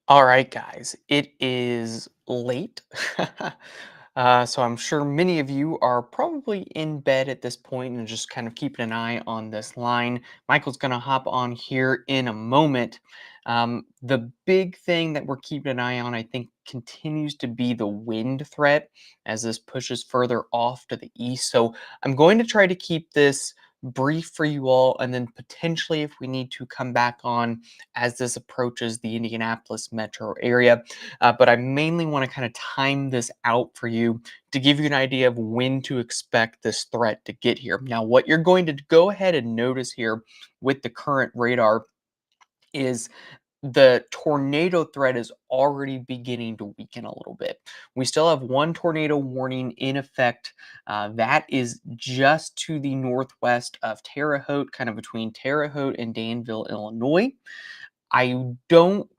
All right, guys, it is late. So I'm sure many of you are probably in bed at this point and just kind of keeping an eye on this line. Michael's going to hop on here in a moment. The big thing that we're keeping an eye on, I think, continues to be the wind threat as this pushes further off to the east. So I'm going to try to keep this brief for you all, and then potentially, if we need to come back on as this approaches the Indianapolis metro area. But I mainly want to kind of time this out for you to give you an idea of when to expect this threat to get here. Now, what you're going to go ahead and notice here with the current radar is the tornado threat is already beginning to weaken a little bit. We still have one tornado warning in effect. That is just to the northwest of Terre Haute, kind of between Terre Haute and Danville, Illinois.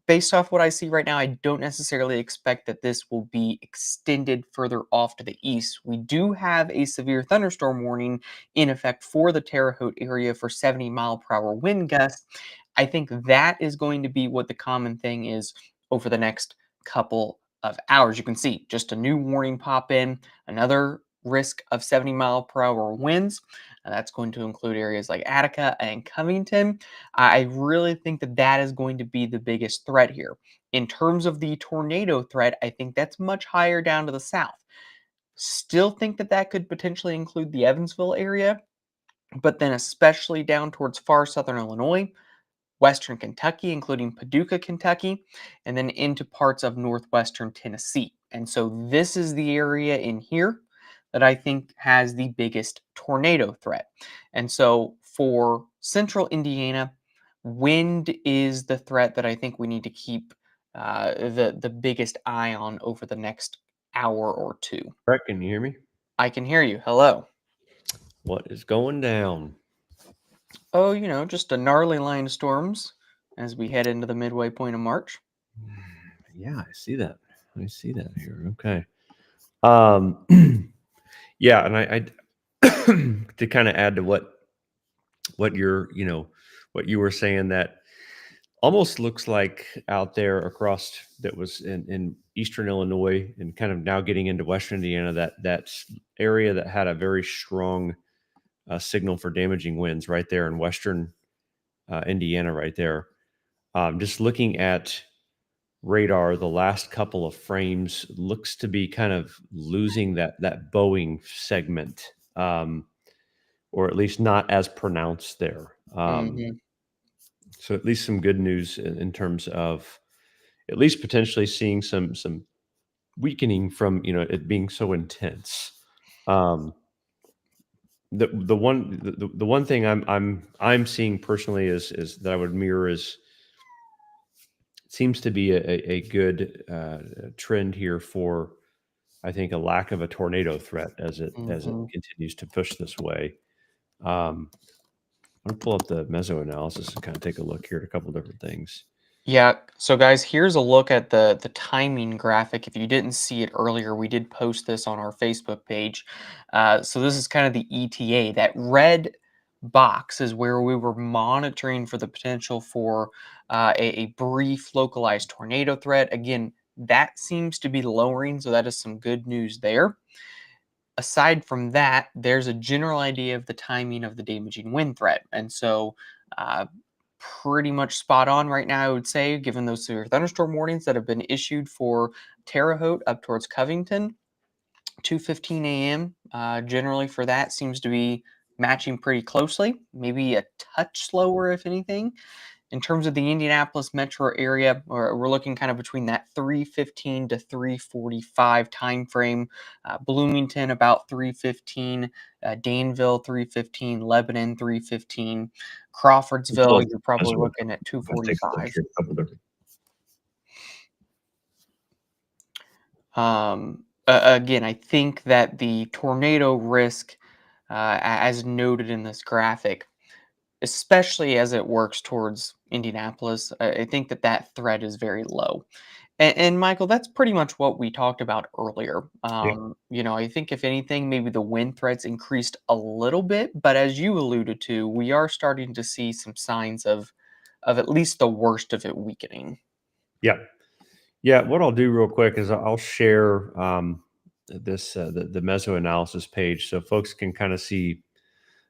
Based off what I see right now, I don't necessarily expect that this will be extended further off to the east. We do have a severe thunderstorm warning in effect for the Terre Haute area for 70-mile-per-hour wind gusts. I think that is going to be what the common thing is over the next couple of hours. You can see just a new warning pop in, another risk of 70-mile-per-hour winds. That's going to include areas like Attica and Covington. I really think that that is going to be the biggest threat here. In terms of the tornado threat, I think that's much higher down to the south. Still think that that could potentially include the Evansville area, but then especially down towards far southern Illinois, western Kentucky, including Paducah, Kentucky, and then into parts of northwestern Tennessee. And so this is the area in here that I think has the biggest tornado threat. And so for central Indiana, wind is the threat that I think we need to keep the biggest eye on over the next hour or two. Brett, can you hear me? I can hear you. Hello. What is going down? Oh, just a gnarly line of storms as we head into the midway point of March. Yeah, I see that. I see that here. Okay. Um, yeah, and I to kind of add to what you're, what you were saying, that almost looks like out there across that was in eastern Illinois and kind of now getting into western Indiana, that area that had a very strong signal for damaging winds right there in western Indiana, right there. Just looking at radar, the last couple of frames looks to be kind of losing that bowing segment, or at least not as pronounced there. Mhm. So at least some good news in terms of at least potentially seeing some weakening from it being so intense. Um, the one thing I'm seeing personally is that I would mirror is seems to be a good trend here for, I think, a lack of a tornado threat as it Mhm. continues to push this way. Um, I'm gonna pull up the meso analysis and kind of take a look here at a couple different things. Yeah, so guys, here's a look at the timing graphic. If you didn't see it earlier, we did post this on our Facebook page. So this is kind of the ETA. That red box is where we were monitoring for the potential for a brief localized tornado threat. Again, that seems to be lowering, so that is some good news there. Aside from that, there's a general idea of the timing of the damaging wind threat. And so, uh, pretty much spot on right now, I would say, given those severe thunderstorm warnings that have been issued for Terre Haute up towards Covington. 2:15 a.m. Generally for that seems to be matching pretty closely, maybe a touch slower, if anything. In terms of the Indianapolis metro area, we're looking kind of between that 3:15 to 3:45 time frame. Bloomington about 3:15, Danville 3:15, Lebanon 3:15, Let's pull Crawfordsville up you're the probably meso looking at and take a look 2:45. here at a couple different. Again, I think that the tornado risk, as noted in this graphic, especially as it works towards Indianapolis, I think that that threat is very low. And Michael, that's pretty much what we talked about earlier. Yeah. I think if anything, maybe the wind threats increased a little bit, but as you alluded to, we are starting to see some signs of at least the worst of it weakening. Yeah. Yeah, what I'll do real quick is I'll share this the meso analysis page so folks can kind of see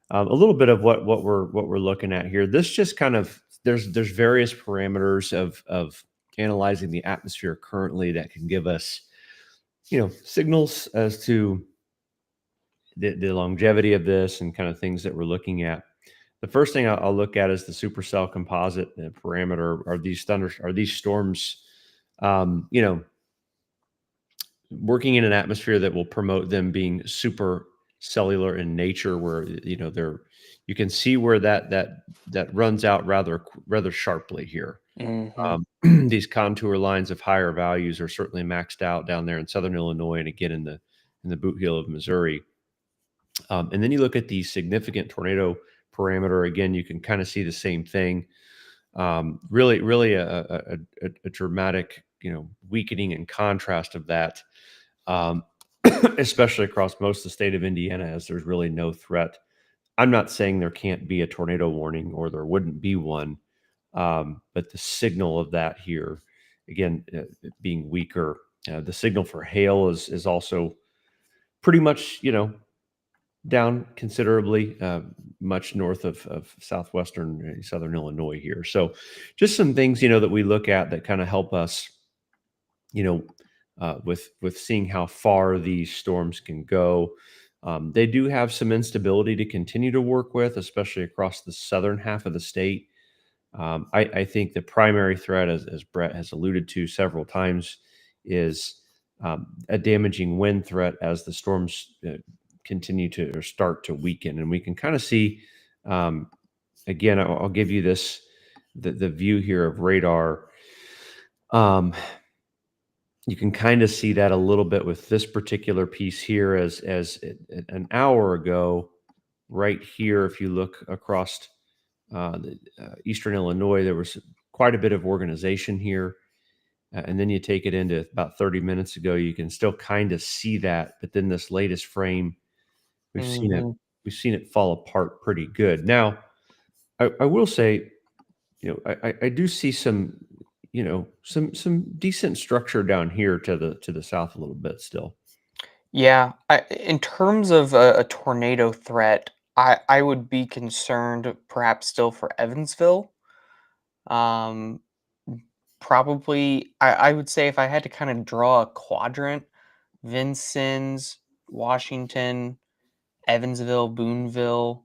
a little bit of what we're looking at here. This just kind of there's various parameters of analyzing the atmosphere currently that can give us signals as to the longevity of this and kind of things that we're looking at. The first thing I'll look at is the supercell composite parameter. Are these storms, working in an atmosphere that will promote them being super cellular in nature, where they're you can see where that runs out rather sharply here. Hmm. These contour lines of higher values are certainly maxed out down there in southern Illinois and again in the boot heel of Missouri. And then you look at the significant tornado parameter. Again, you can kind of see the same thing. Really a dramatic, weakening and contrast of that, um, especially across most of the state of Indiana, as there's really no threat. I'm not saying there can't be a tornado warning or there wouldn't be one, but the signal of that here, again, being weaker. The signal for hail is also pretty much, down considerably, much north of southwestern southern Illinois here. So, just some things that we look at that kind of help us, with seeing how far these storms can go. They do have some instability to continue to work with, especially across the southern half of the state. I think the primary threat, as Brett has alluded to several times, is a damaging wind threat as the storms continue to or start to weaken. And we can kind of see, again, I'll give you the view here of radar. You can kind of see that a little bit with this particular piece here as an hour ago, right here. If you look across Eastern Illinois, there was quite a bit of organization here. And then you take it into about 30 minutes ago, you can still kind of see that. But then this latest frame, we've seen it, Hmm. we've seen it fall apart pretty good. Now, I will say, I do see some decent structure down here to the south a little bit still. Yeah, in terms of a tornado threat, I would be concerned perhaps still for Evansville. Um, Probably, I would say if I had to kind of draw a quadrant, Vincennes, Washington, Evansville, Boonville,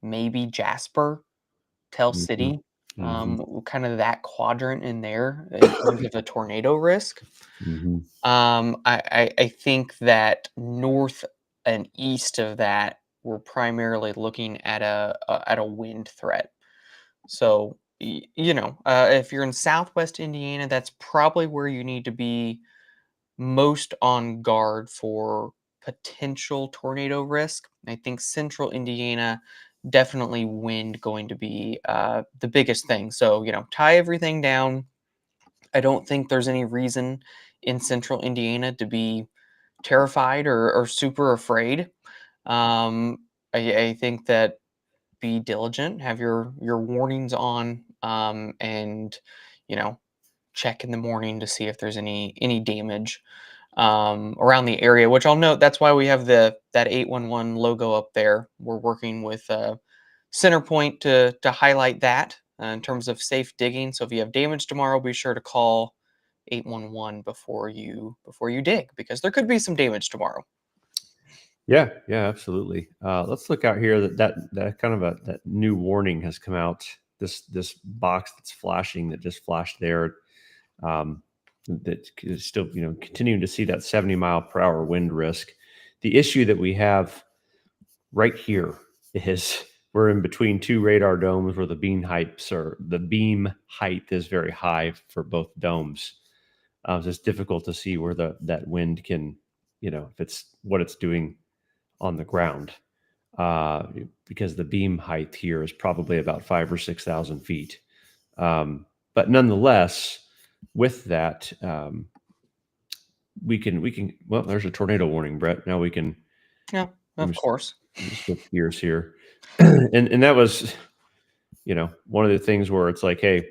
maybe Jasper, Tell Mhm, City, mhm, kind of that quadrant in there in terms of a tornado risk. mhm, I think that north and east of that, we're primarily looking at a wind threat. So if you're in Southwest Indiana, that's probably where you need to be most on guard for potential tornado risk. I think Central Indiana, definitely wind going to be the biggest thing. So tie everything down. I don't think there's any reason in Central Indiana to be terrified or super afraid. Um, I think that be diligent, have your warnings on, and you know check in the morning to see if there's any damage around the area. Which I'll note that's why we have that 811 logo up there. We're working with Centerpoint to highlight that in terms of safe digging. So if you have damage tomorrow, be sure to call 811 before you dig because there could be some damage tomorrow. Yeah, yeah, absolutely. Let's look out here. That kind of that new warning has come out. This box that's flashing that just flashed there. Um, that is still continuing to see that 70-mile-per-hour wind risk. The issue that we have right here is we're in between two radar domes where the beam height is very high for both domes. So it's difficult to see where that wind can, if it's what it's doing on the ground, uh, because the beam height here is probably about 5 or 6 thousand feet. But nonetheless, with that, we can. Well, there's a tornado warning, Brett. Now we can. Yeah, Let of me, course. let me switch gears here, and that was one of the things where it's like, hey,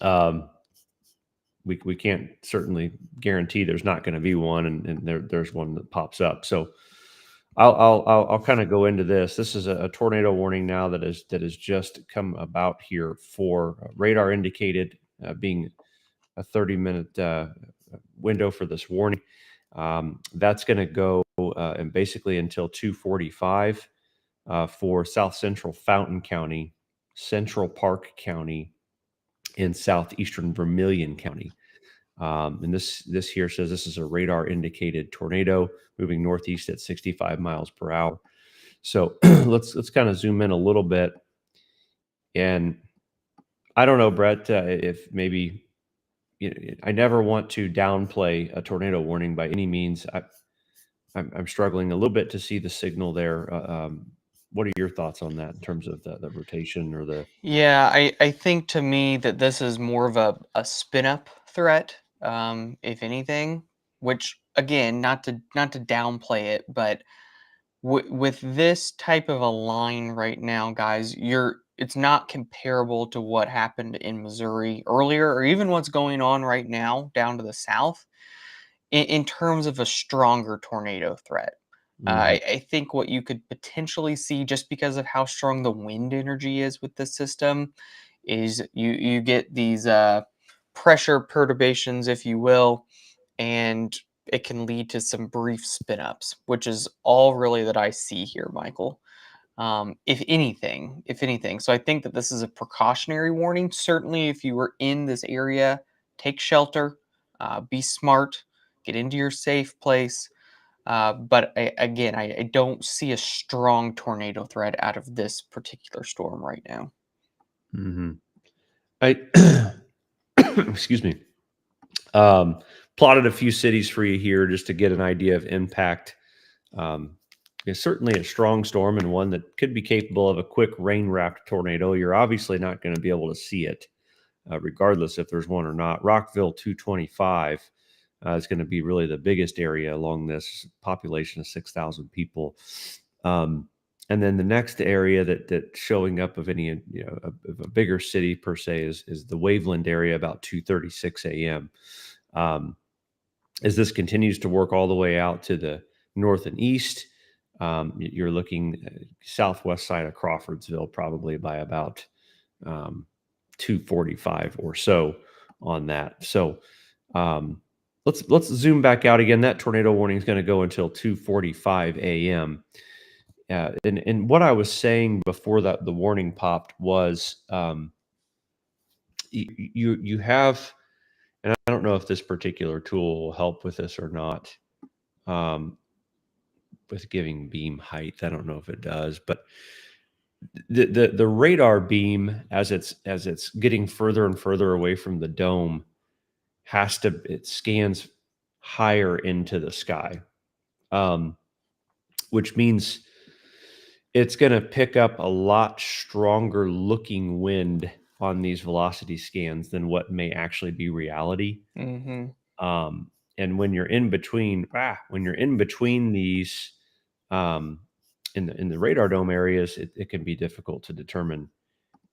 um, we can't certainly guarantee there's not going to be one, and there's one that pops up. So I'll kind of go into this. This is a tornado warning now that has just come about here for radar indicated, being a 30-minute window for this warning. That's going to go and basically until 2:45 for South Central Fountain County, Central Park County, and southeastern Vermilion County. And this here says this is a radar indicated tornado moving northeast at 65 miles per hour. So let's kind of zoom in a little bit. And I don't know, Brett, if maybe I never want to downplay a tornado warning by any means. I'm struggling a little bit to see the signal there. What are your thoughts on that in terms of the rotation or the? Yeah, I think to me that this is more of a spin up threat, if anything, which again, not to downplay it, but with this type of a line right now, guys, it's not comparable to what happened in Missouri earlier, or even what's going on right now down to the south in terms of a stronger tornado threat. Mhm. I think what you could potentially see, just because of how strong the wind energy is with this system, is you get these pressure perturbations, if you will, and it can lead to some brief spin ups, which is all really that I see here, Michael. If anything, so I think that this is a precautionary warning. Certainly, if you were in this area, take shelter, be smart, get into your safe place. But again, I don't see a strong tornado threat out of this particular storm right now. Mhm. I excuse me. Um, Plotted a few cities for you here just to get an idea of impact. Um, it's certainly a strong storm and one that could be capable of a quick rain wrapped tornado. You're obviously not going to be able to see it, regardless if there's one or not. Rockville 225 is going to be really the biggest area along this, population of 6,000 people. And then the next area that showing up of any of a bigger city per se is the Waveland area about 2:36 a.m. Um, as this continues to work all the way out to the north and east, you're looking southwest side of Crawfordsville probably by about 2:45 or so on that. So um, let's zoom back out again. That tornado warning is going to go until 2:45 a.m. And what I was saying before that the warning popped was you have, and I don't know if this particular tool will help with this or not. Um, with giving beam height, I don't know if it does, but the radar beam as it's getting further and further away from the dome it scans higher into the sky, um, which means it's going to pick up a lot stronger looking wind on these velocity scans than what may actually be reality. Mm-hmm. And when you're in between, these, um, in the radar dome areas, it can be difficult to determine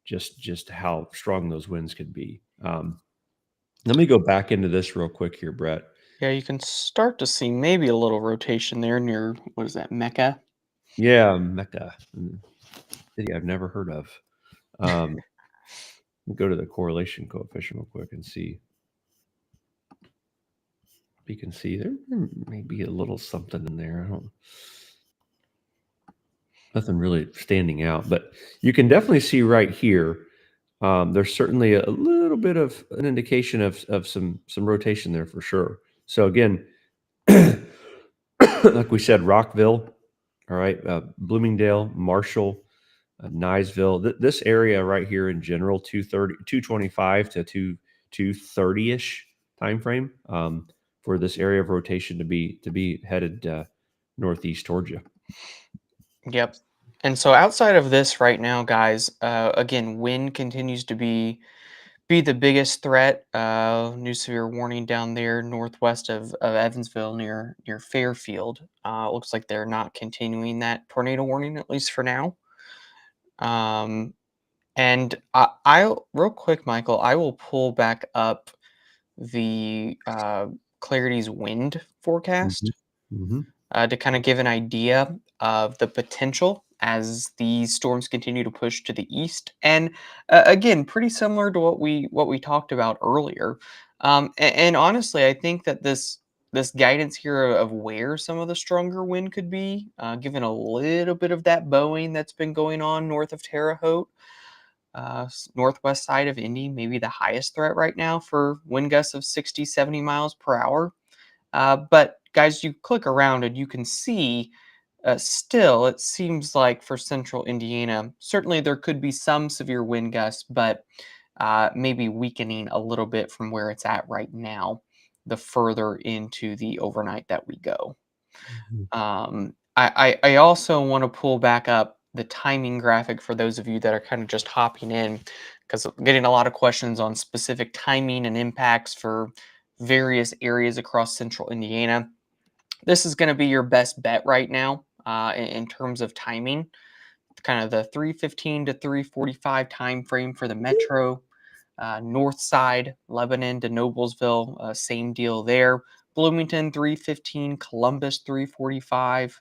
just how strong those winds could be. Let me go back into this real quick here, Brett. Yeah, you can start to see maybe a little rotation there near, what is that, Mecca? Yeah, Mecca, city I've never heard of. Um, go to the correlation coefficient real quick and see. You can see there may be a little something in there. Nothing really standing out, but you can definitely see right here. There's certainly a little bit of an indication of some rotation there for sure. So again, like we said, Rockville, all right, Bloomingdale, Marshall, Niceville, this area right here in general, 225 to 230 ish time frame, for this area of rotation to be headed northeast towards you. Yep. And so outside of this right now, guys, again, wind continues to be the biggest threat. New severe warning down there northwest of Evansville near Fairfield. Looks like they're not continuing that tornado warning, at least for now. And I real quick, Michael, I will pull back up the Clarity's wind forecast Hmm. to kind of give an idea of the potential as these storms continue to push to the east. And again, pretty similar to what we talked about earlier. And honestly, I think that this guidance here of where some of the stronger wind could be, given a little bit of that bowing that's been going on north of Terre Haute, northwest side of Indy, maybe the highest threat right now for wind gusts of 60, 70 miles per hour. But guys, you click around and you can see still, it seems like for central Indiana, certainly there could be some severe wind gusts, but maybe weakening a little bit from where it's at right now, the further into the overnight that we go. I also want to pull back up the timing graphic for those of you that are kind of just hopping in, because I'm getting a lot of questions on specific timing and impacts for various areas across central Indiana. This is going to be your best bet right now in terms of timing. Kind of the 3:15 to 3:45 time frame for the metro. North side, Lebanon to Noblesville, same deal there. Bloomington 3:15, Columbus 3:45.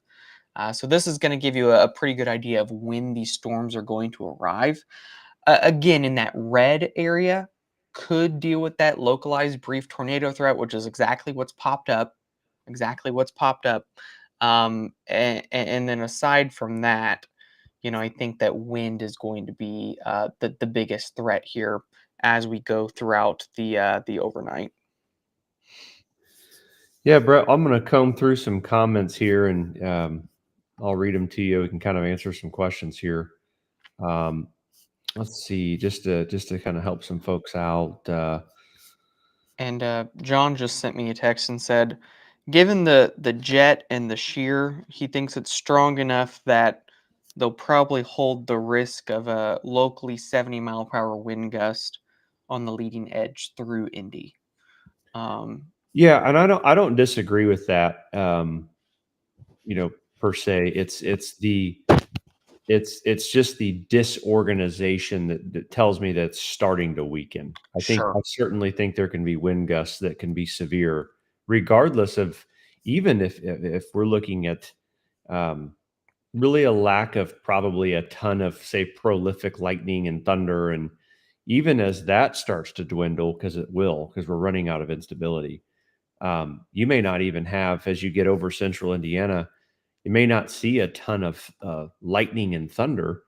So this is going to give you a pretty good idea of when these storms are going to arrive. Again, in that red area, could deal with that localized brief tornado threat, which is exactly what's popped up. Exactly what's popped up. And then aside from that, I think that wind is going to be the biggest threat here as we go throughout the overnight. Yeah, Brett, I'm going to comb through some comments here and I'll read them to you. We can kind of answer some questions here. Um, let's see, just to kind of help some folks out. And John just sent me a text and said, given the jet and the shear, he thinks it's strong enough that they'll probably hold the risk of a locally 70-mile-per-hour wind gust on the leading edge through Indy. Um, Yeah, and I don't disagree with that. You know, per se, it's just the disorganization that tells me that it's starting to weaken. I sure. certainly think there can be wind gusts that can be severe, regardless of even if we're looking at um, really a lack of probably a ton of say prolific lightning and thunder, and even as that starts to dwindle, because it will, because we're running out of instability. You may not even have, as you get over central Indiana, you may not see a ton of lightning and thunder,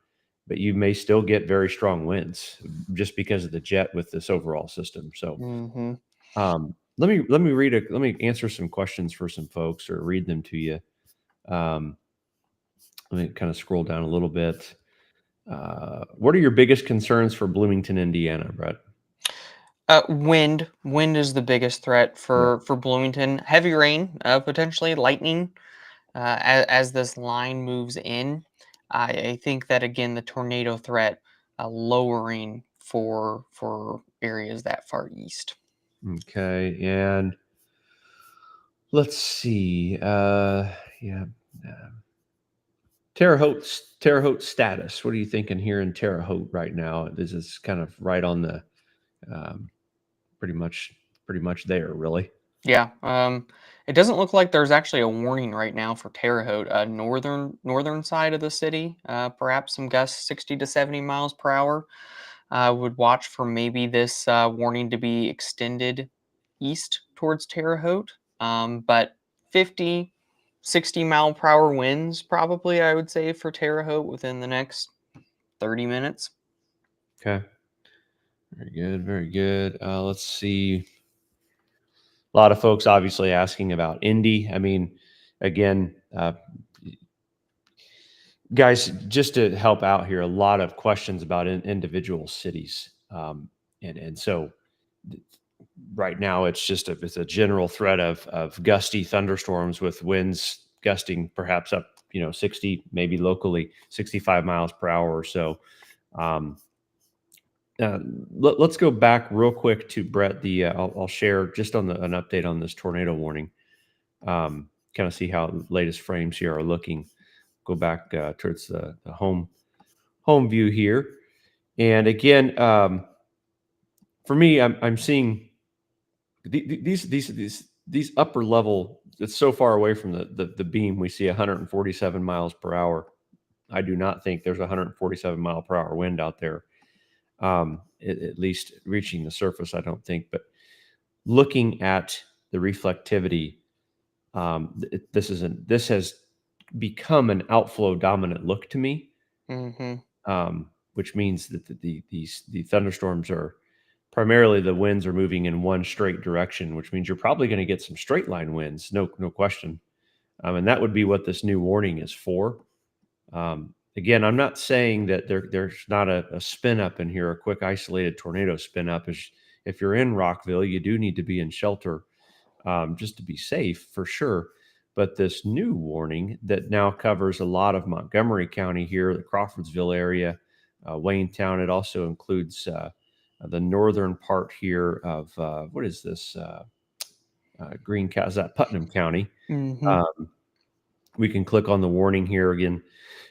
but you may still get very strong winds just because of the jet with this overall system. So Hmm. let me answer some questions for some folks or read them to you. Um, let me kind of scroll down a little bit. What are your biggest concerns for Bloomington, Indiana, Brett? Wind is the biggest threat Yeah. for Bloomington. Heavy rain, potentially lightning, as this line moves in. I think that again the tornado threat lowering for areas that far east. Okay. And let's see. Yeah. uh, Terre Haute status. What are you thinking here in Terre Haute right now? This is kind of right on the um, pretty much there, really. Yeah. It doesn't look like there's actually a warning right now for Terre Haute, northern side of the city. Perhaps some gusts 60 to 70 miles per hour. Would watch for maybe this warning to be extended east towards Terre Haute. But 50, 60 mile per hour winds probably I would say for Terre Haute within the next 30 minutes. Okay. Very good. Very good. Let's see. A lot of folks obviously asking about Indy. I mean, again, guys, just to help out here, a lot of questions about individual cities, and so right now it's a general threat of gusty thunderstorms with winds gusting perhaps up 60, maybe locally 65 miles per hour or so. Um, uh, let's go back real quick to Brett. I'll share just on an update on this tornado warning. Kind of see how the latest frames here are looking. Go back towards the home view here. And again, for me, I'm seeing these upper level, it's so far away from the beam. We see 147 miles per hour. I do not think there's a 147 mile per hour wind out there, at least reaching the surface. I don't think. But looking at the reflectivity, this has become an outflow dominant look to me, which means that the thunderstorms are primarily, the winds are moving in one straight direction, which means you're probably going to get some straight line winds, no question. And that would be what this new warning is for. Again, I'm not saying that there's not a spin up in here, a quick isolated tornado spin up. If you're in Rockville, you do need to be in shelter, just to be safe for sure. But this new warning that now covers a lot of Montgomery County here, the Crawfordsville area, Waynestown. It also includes the northern part here of what is this? Green County, is that Putnam County? We can click on the warning here again.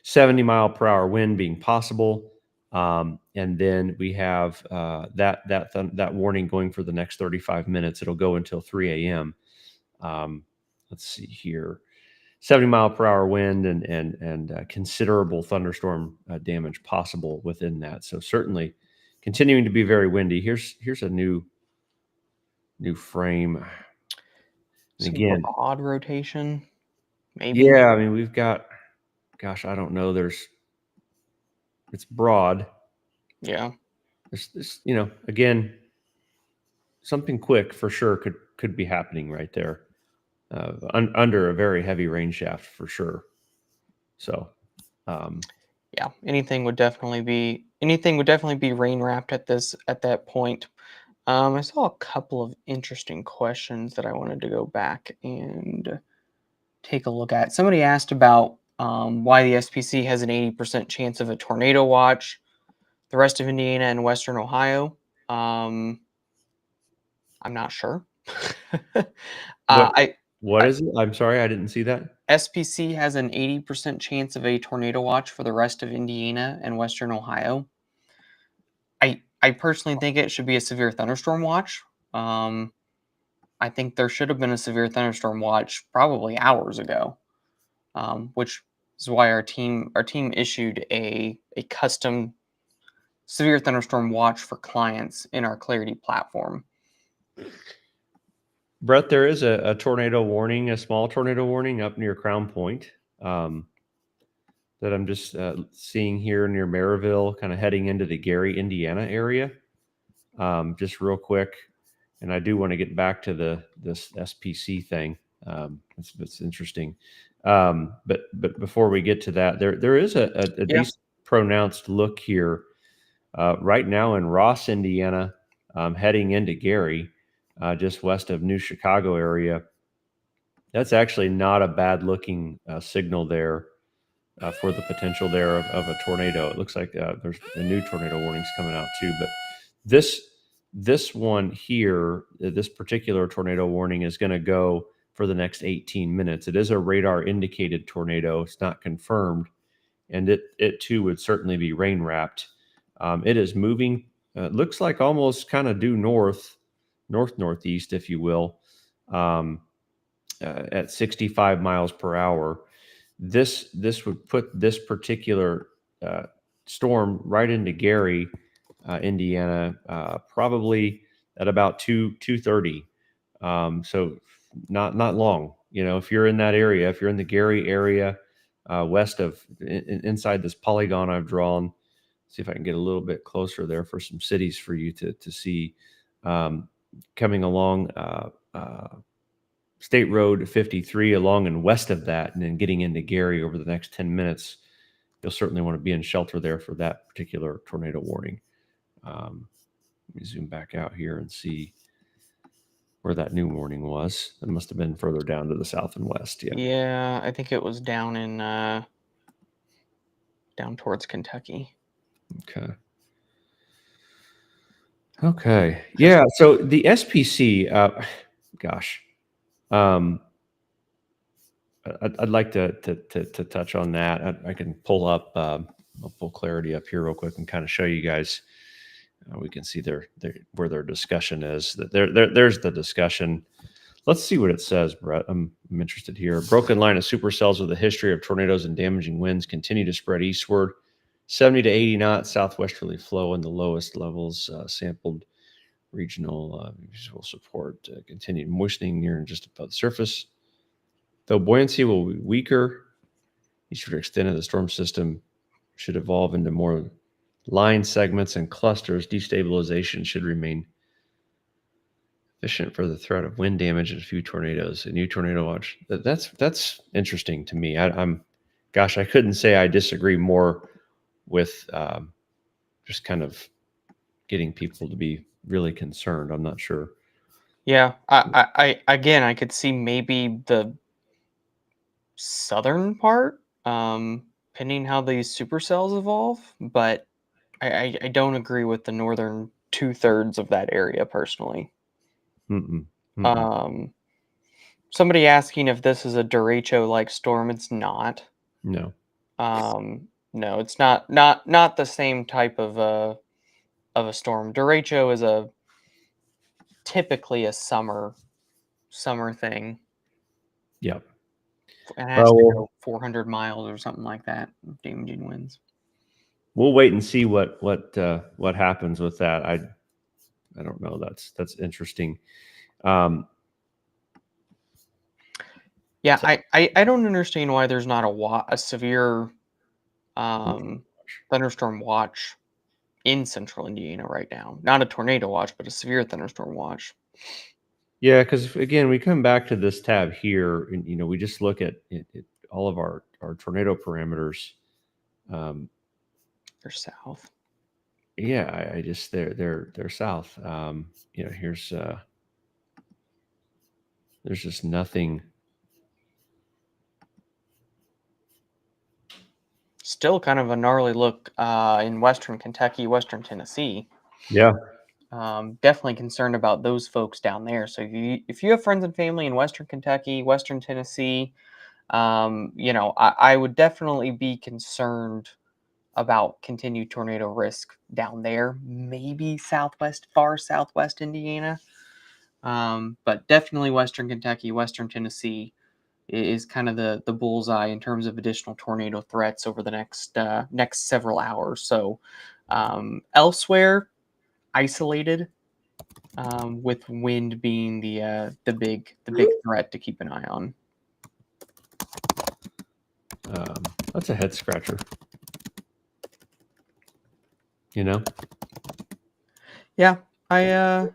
70 mile per hour wind being possible, and then we have that warning going for the next 35 minutes. It'll go until 3 a.m. Let's see here. 70 mile per hour wind and considerable thunderstorm damage possible within that. So certainly continuing to be very windy. Here's a new frame. And again, odd rotation, maybe. Yeah, I mean, we've got, gosh, I don't know. It's broad. Yeah. This, again, something quick for sure could be happening right there, under a very heavy rain shaft for sure. So, yeah, anything would definitely be rain wrapped at that point. I saw a couple of interesting questions that I wanted to go back and take a look at. Somebody asked about why the SPC has an 80% chance of a tornado watch. The rest of Indiana and Western Ohio, I'm not sure. What is it? I'm sorry, I didn't see that. SPC has an 80% chance of a tornado watch for the rest of Indiana and Western Ohio. I personally think it should be a severe thunderstorm watch. I think there should have been a severe thunderstorm watch probably hours ago, which is why our team issued a custom severe thunderstorm watch for clients in our Clarity platform. Brett, there is a tornado warning, a small tornado warning up near Crown Point, that I'm just seeing here near Maryville, kind of heading into the Gary, Indiana area. Just real quick, and I do want to get back to this SPC thing. It's interesting. But before we get to that, there is a decent pronounced look here right now in Ross, Indiana, heading into Gary, just west of New Chicago area. That's actually not a bad looking signal there for the potential there of a tornado. It looks like there's a new tornado warnings coming out too. But this one here, this particular tornado warning is going to go for the next 18 minutes. It is a radar indicated tornado. It's not confirmed. And it too would certainly be rain wrapped. It is moving. Looks like almost kind of due northeast, if you will, at 65 miles per hour. This would put this particular storm right into Gary, Indiana, probably at about 2:30. So not long. If you're in that area, if you're in the Gary area, west of inside this polygon I've drawn, see if I can get a little bit closer there for some cities for you to see, coming along State Road 53 along and west of that, and then getting into Gary over the next 10 minutes. You'll certainly want to be in shelter there for that particular tornado warning. Let me zoom back out here and see where that new warning was. It must have been further down to the south and west. Yeah, I think it was down in down towards Kentucky. Okay. Yeah. So the SPC, gosh, I'd like to touch on that. I can pull up, I'll pull Clarity up here real quick and kind of show you guys We can see where their discussion is. There's the discussion. Let's see what it says, Brett. I'm interested here. A broken line of supercells with a history of tornadoes and damaging winds continue to spread eastward. 70 to 80 knots southwesterly flow in the lowest levels. Sampled regional visual support. Continued moistening near and just above the surface. Though buoyancy will be weaker, eastward extent of the storm system should evolve into more line segments and clusters. Destabilization should remain efficient for the threat of wind damage and a few tornadoes. A new tornado watch. That's interesting to me. I couldn't say I disagree more with just kind of getting people to be really concerned. I'm not sure. Yeah, I could see maybe the southern part, pending how these supercells evolve, but I don't agree with the northern 2/3 of that area personally. Mm-mm. Mm-mm. Um, Somebody asking if this is a derecho-like storm. It's not. No. No, it's not the same type of a storm. Derecho is typically a summer thing, Yep. and it has to Well, go 400 miles or something like that. Damaging winds. we'll wait and see what happens with that. I don't know. That's interesting. Yeah, So- I don't understand why there's not a severe thunderstorm watch in central Indiana right now. Not a tornado watch, but a severe thunderstorm watch. Yeah, because again, we come back to this tab here, and we just look at all of our tornado parameters. They're south. Yeah, I just they're south. Here's there's just nothing. Still kind of a gnarly look in western Kentucky, western Tennessee. Yeah. Definitely concerned about those folks down there. So if you have friends and family in western Kentucky, western Tennessee, I would definitely be concerned about continued tornado risk down there. Maybe far southwest Indiana, but definitely western Kentucky, western Tennessee is kind of the bullseye in terms of additional tornado threats over the next several hours. So elsewhere, isolated, with wind being the big threat to keep an eye on. That's a head scratcher. Yeah, I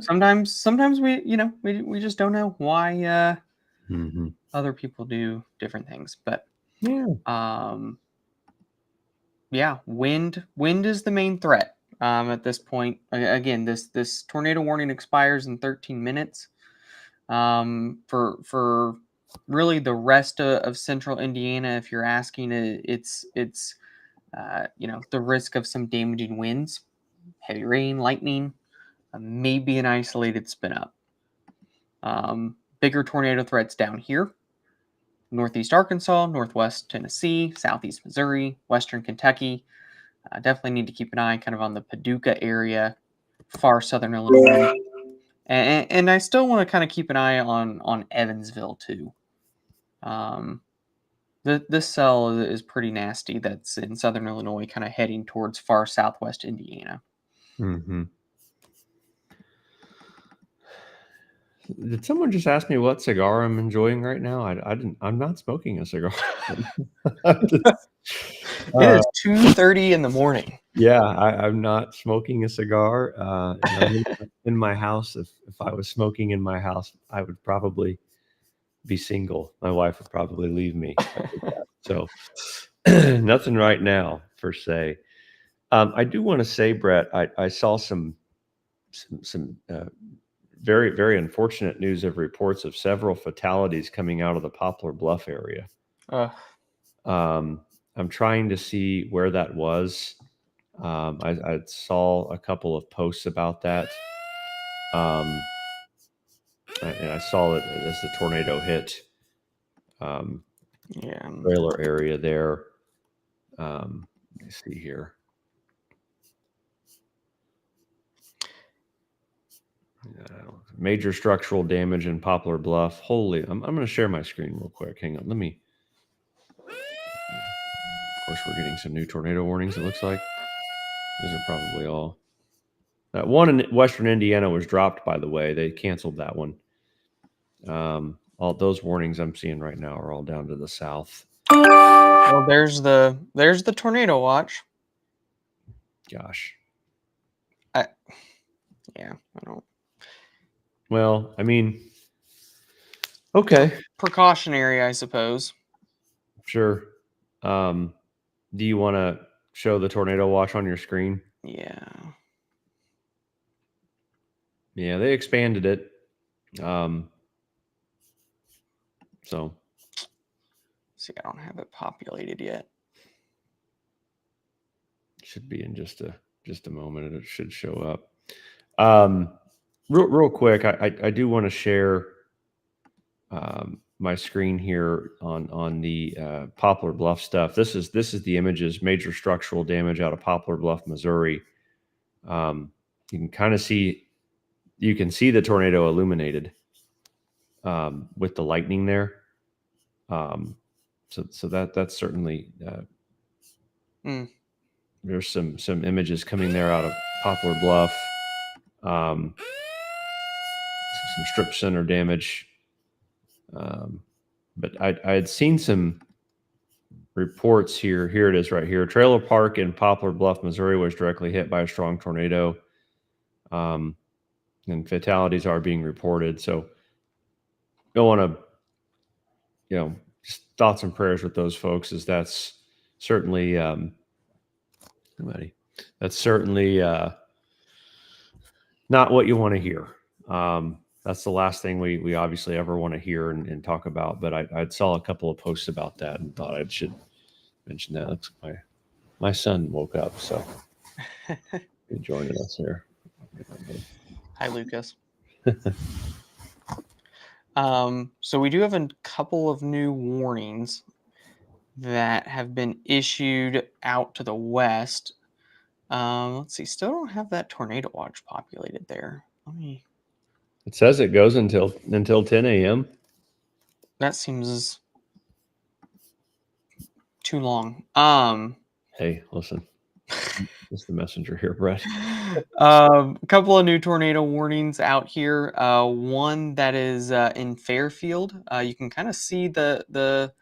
sometimes we just don't know why other people do different things, but yeah, wind is the main threat at this point. Again, this tornado warning expires in 13 minutes. For really the rest of central Indiana, if you're asking, it's the risk of some damaging winds, heavy rain, lightning, maybe an isolated spin up. Bigger tornado threats down here: northeast Arkansas, northwest Tennessee, southeast Missouri, western Kentucky. Definitely need to keep an eye kind of on the Paducah area, far southern Illinois. And I still want to kind of keep an eye on Evansville too. This cell is pretty nasty. That's in southern Illinois, kind of heading towards far southwest Indiana. Mm-hmm. Did someone just ask me what cigar I'm enjoying right now? I didn't. I'm not smoking a cigar. It is 2:30 in the morning. Yeah, I'm not smoking a cigar. I'm in my house. If I was smoking in my house, I would probably be single. My wife would probably leave me. So nothing right now per se. I do want to say, Brett, I saw some very, very unfortunate news of reports of several fatalities coming out of the Poplar Bluff area. I'm trying to see where that was. I saw a couple of posts about that. And I saw it as the tornado hit trailer area there. Let me see here. Major structural damage in Poplar Bluff. Holy, I'm going to share my screen real quick. Hang on, let me. Of course, we're getting some new tornado warnings. It looks like these are probably all. That one in Western Indiana was dropped, by the way. They canceled that one. All those warnings I'm seeing right now are all down to the south. Well, there's the tornado watch. Gosh. Yeah, I don't. Well, I mean, okay, Precautionary, I suppose. sure. Do you want to show the tornado watch on your screen? Yeah. Yeah, they expanded it. So See, I don't have it populated yet. should be in just a moment. It should show up. Real quick, I do want to share my screen here on the Poplar Bluff stuff. This is the images. Major structural damage out of Poplar Bluff, Missouri. You can kind of see. You can see the tornado illuminated with the lightning there. So that's certainly there's some images coming there out of Poplar Bluff. Some strip center damage. But I had seen some reports here. Here it is right here. Trailer park in Poplar Bluff, Missouri was directly hit by a strong tornado. And fatalities are being reported. So don't want to, just thoughts and prayers with those folks, as that's certainly, that's certainly not what you want to hear. That's the last thing we obviously ever want to hear and talk about. But I saw a couple of posts about that and thought I should mention that. Looks like my son woke up, so he's joining us here. Hi, Lucas. So we do have a couple of new warnings that have been issued out to the west. Let's see. Still don't have that tornado watch populated there. Let me. It says it goes until 10 a.m. That seems too long. Hey, listen. It's the messenger here, Brett. A couple of new tornado warnings out here. One that is in Fairfield. You can kind of see the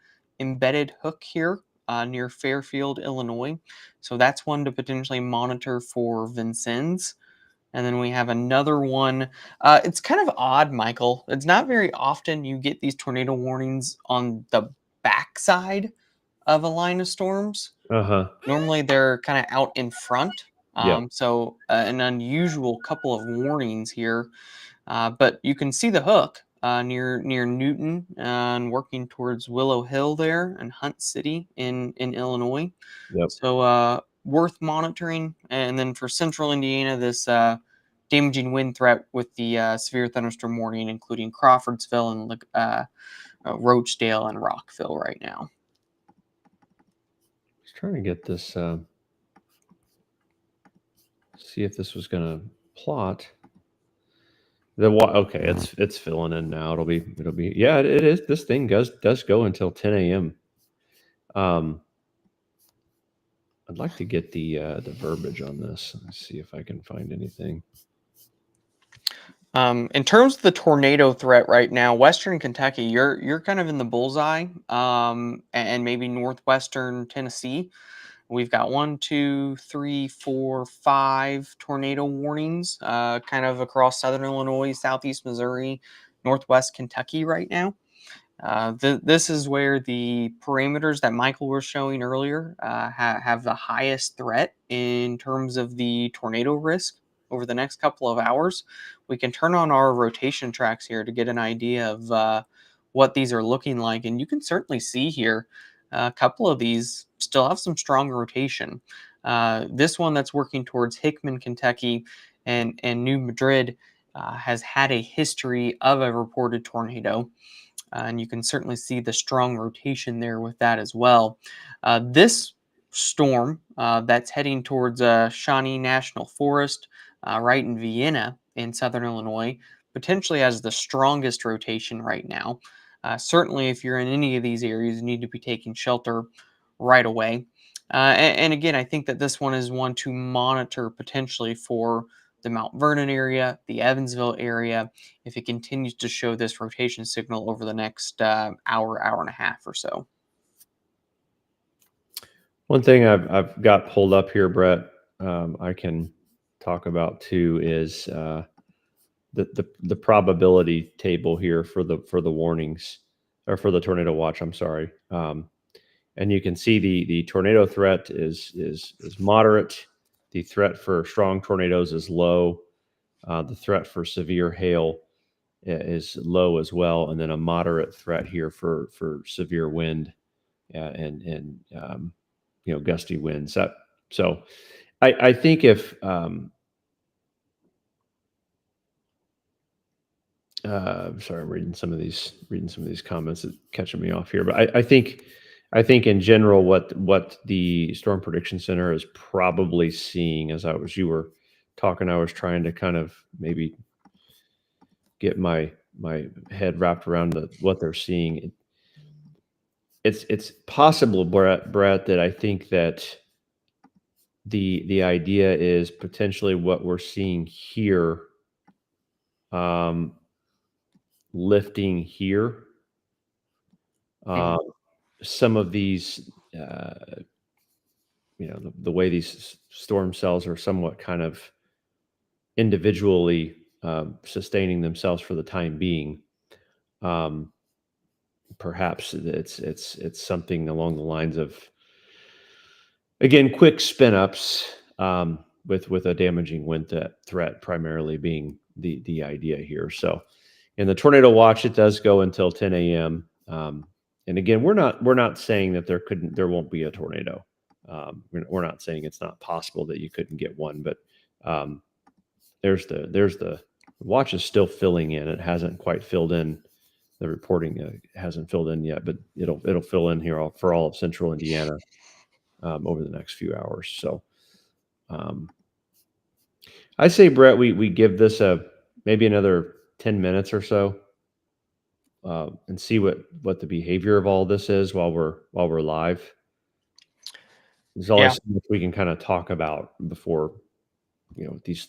embedded hook here near Fairfield, Illinois. So that's one to potentially monitor for Vincennes. And then we have another one. It's kind of odd, Michael. It's not very often you get these tornado warnings on the backside of a line of storms. Normally they're kind of out in front. So an unusual couple of warnings here. But you can see the hook near Newton and working towards Willow Hill there and Hunt City in Illinois. Yep. So worth monitoring. And then for central Indiana, this damaging wind threat with the severe thunderstorm warning, including Crawfordsville and Roachdale and Rockville right now. Trying to get this, see if this was going to plot. Okay, it's filling in now. It'll be yeah, it is. This thing does go until 10 a.m. I'd like to get the verbiage on this. Let's see if I can find anything. In terms of the tornado threat right now, Western Kentucky, you're kind of in the bullseye, and maybe northwestern Tennessee. We've got 1, 2, 3, 4, 5 tornado warnings, kind of across southern Illinois, southeast Missouri, northwest Kentucky right now. This is where the parameters that Michael was showing earlier have the highest threat in terms of the tornado risk over the next couple of hours. We can turn on our rotation tracks here to get an idea of what these are looking like. And you can certainly see here a couple of these still have some strong rotation. This one that's working towards Hickman, Kentucky and New Madrid has had a history of a reported tornado. And you can certainly see the strong rotation there with that as well. This storm that's heading towards Shawnee National Forest right in Vienna in southern Illinois potentially has the strongest rotation right now. Certainly, if you're in any of these areas, you need to be taking shelter right away. And again, I think that this one is one to monitor potentially for the Mount Vernon area, the Evansville area, if it continues to show this rotation signal over the next hour and a half or so. One thing I've got pulled up here, Brett, I can talk about too is the probability table here for the warnings, or for the tornado watch. I'm sorry, and you can see the tornado threat is moderate. The threat for strong tornadoes is low. The threat for severe hail is low as well, and then a moderate threat here for severe wind and gusty winds. So I think if sorry, I'm reading some of these comments that catching me off here, but I think in general what the Storm Prediction Center is probably seeing, as you were talking, I was trying to kind of maybe get my head wrapped around what they're seeing. It's possible, Brett, that I think that the idea is potentially what we're seeing here, lifting here. Some of these, the way these storm cells are somewhat kind of individually sustaining themselves for the time being. Perhaps it's something along the lines of, again, quick spin ups, with a damaging wind threat primarily being the idea here. So, in the tornado watch, it does go until 10 a.m. And again, we're not saying that there won't be a tornado. We're not saying it's not possible that you couldn't get one, but there's the watch is still filling in. It hasn't quite filled in. The reporting hasn't filled in yet, but it'll fill in here for all of central Indiana over the next few hours. So I say, Brett, we give this maybe another 10 minutes or so, and see what the behavior of all this is while we're live. There's always so much we can kind of talk about before, these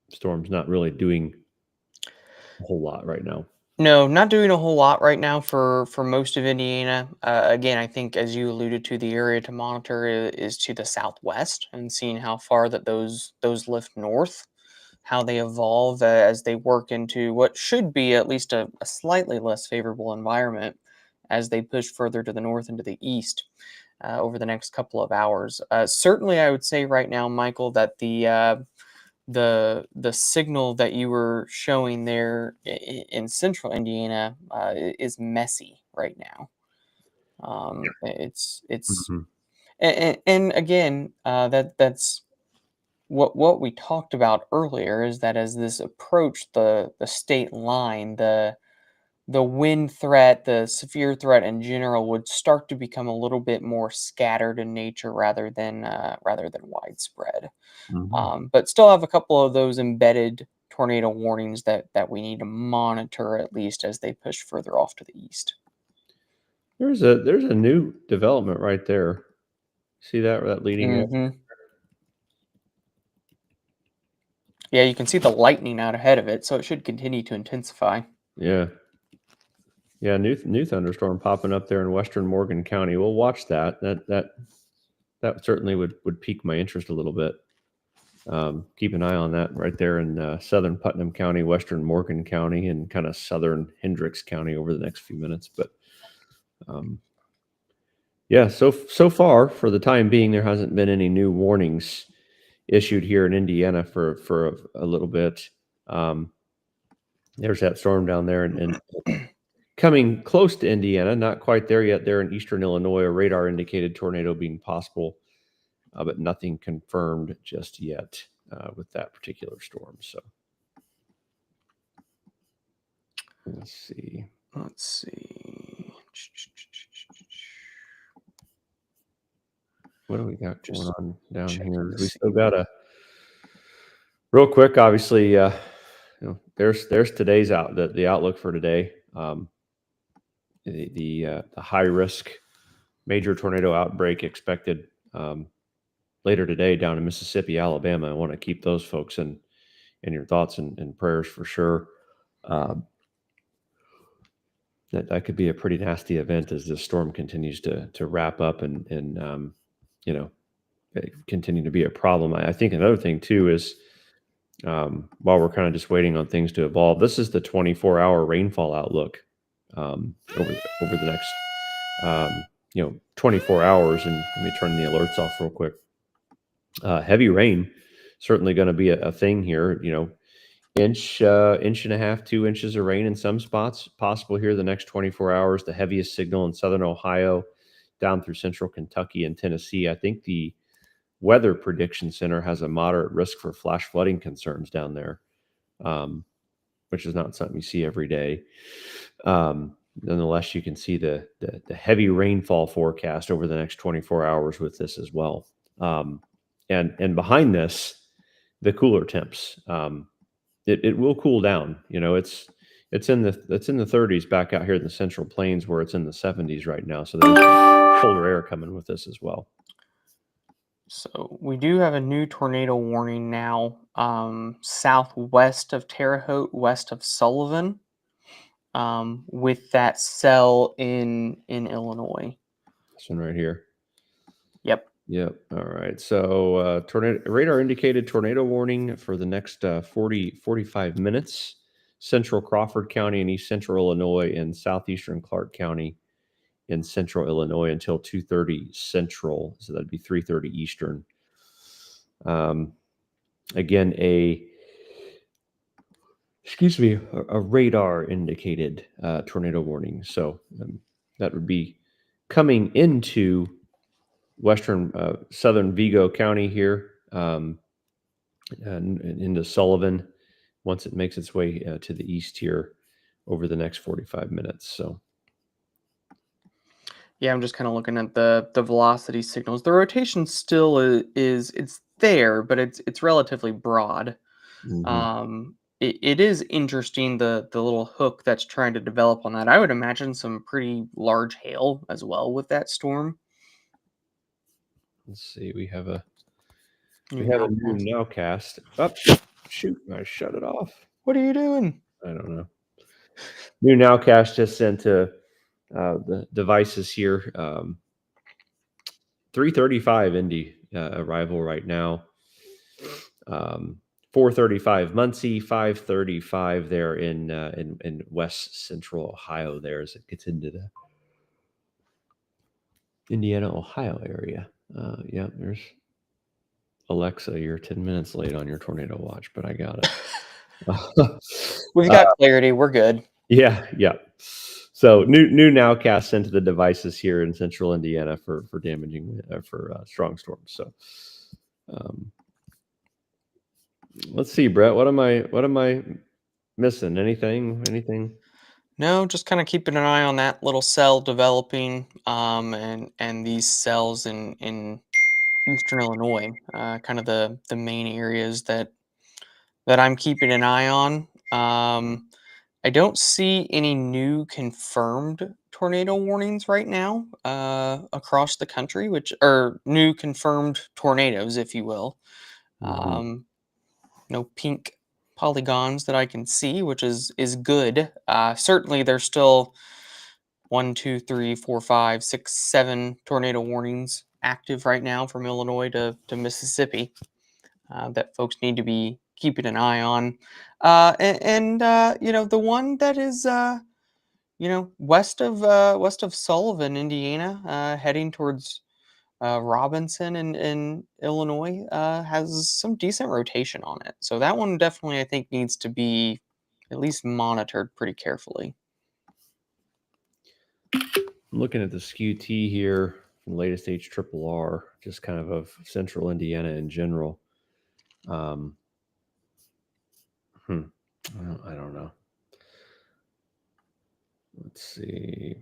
storms not really doing a whole lot right now. No, not doing a whole lot right now for most of Indiana. Again, I think, as you alluded to, the area to monitor is to the southwest, and seeing how far that those lift north, how they evolve as they work into what should be at least a slightly less favorable environment as they push further to the north and to the east over the next couple of hours. Certainly, I would say right now, Michael, that the signal that you were showing there in central Indiana is messy right now. It's Mhm. and again, that's what we talked about earlier, is that as this approached the state line, the wind threat, the severe threat in general, would start to become a little bit more scattered in nature rather than widespread. Mhm. But still have a couple of those embedded tornado warnings that we need to monitor, at least as they push further off to the east. There's a new development right there. See that leading edge? Hmm. Yeah, you can see the lightning out ahead of it, so it should continue to intensify. Yeah. Yeah, new thunderstorm popping up there in western Morgan County. We'll watch that. That certainly would pique my interest a little bit. Keep an eye on that right there in southern Putnam County, western Morgan County, and kind of southern Hendricks County over the next few minutes. But yeah, so far for the time being, there hasn't been any new warnings issued here in Indiana for a little bit. There's that storm down there, and coming close to Indiana, not quite there yet. There in eastern Illinois, a radar indicated tornado being possible, but nothing confirmed just yet with that particular storm. So let's see. What do we got going on down here? We still got real quick, obviously, there's today's the outlook for today. The high risk major tornado outbreak expected later today down in Mississippi, Alabama. I want to keep those folks in your thoughts and prayers for sure. That could be a pretty nasty event as this storm continues to wrap up and continue to be a problem. I think another thing too is while we're kind of just waiting on things to evolve, this is the 24-hour rainfall outlook over the next 24 hours. And let me turn the alerts off real quick. Heavy rain certainly going to be a thing here. Inch and a half, 2 inches of rain in some spots possible here the next 24 hours. The heaviest signal in southern Ohio down through central Kentucky and Tennessee. I think the Weather Prediction Center has a moderate risk for flash flooding concerns down there, which is not something you see every day. Nonetheless, you can see the heavy rainfall forecast over the next 24 hours with this as well. And behind this, the cooler temps. It will cool down. It's in the 30s back out here in the Central Plains where it's in the 70s right now. So there's colder air coming with this as well. So we do have a new tornado warning now, southwest of Terre Haute, west of Sullivan, with that cell in Illinois. This one right here. Yep. All right. So tornado radar indicated tornado warning for the next 45 minutes. Central Crawford County and East Central Illinois and southeastern Clark County in central Illinois until 2:30 Central. So that'd be 3:30 Eastern. Again, a radar indicated tornado warning. So that would be coming into western southern Vigo County here and into Sullivan once it makes its way to the east here over the next 45 minutes. So yeah, I'm just kind of looking at the velocity signals. The rotation still is it's there, but it's relatively broad. It is interesting the little hook that's trying to develop on that. I would imagine some pretty large hail as well with that storm. Let's see. We have a New new nowcast. Oh, shoot! I shut it off. What are you doing? I don't know. New nowcast just sent to the devices here. 3:35 Indy arrival right now. 4:35 Muncie, 5:35 there in west central Ohio. There as it gets into the Indiana, Ohio area. Yeah, there's Alexa. You're 10 minutes late on your tornado watch, but I got it. We've got clarity. We're good. Yeah. So new nowcast sent to the devices here in central Indiana for damaging for strong storms. So let's see, Brett. What am I missing? Anything? No, just kind of keeping an eye on that little cell developing, and these cells in eastern Illinois, kind of the main areas that I'm keeping an eye on. I don't see any new confirmed tornado warnings right now across the country, which are new confirmed tornadoes, if you will. No pink polygons that I can see, which is good. Certainly, there's still 1, 2, 3, 4, 5, 6, 7 tornado warnings active right now from Illinois to Mississippi that folks need to be keeping an eye on. The one that is west of Sullivan, Indiana, heading towards Robinson in Illinois, has some decent rotation on it. So that one definitely, I think, needs to be at least monitored pretty carefully. I'm looking at the SKU-T here, latest HRRR, just kind of central Indiana in general. I don't know. Let's see.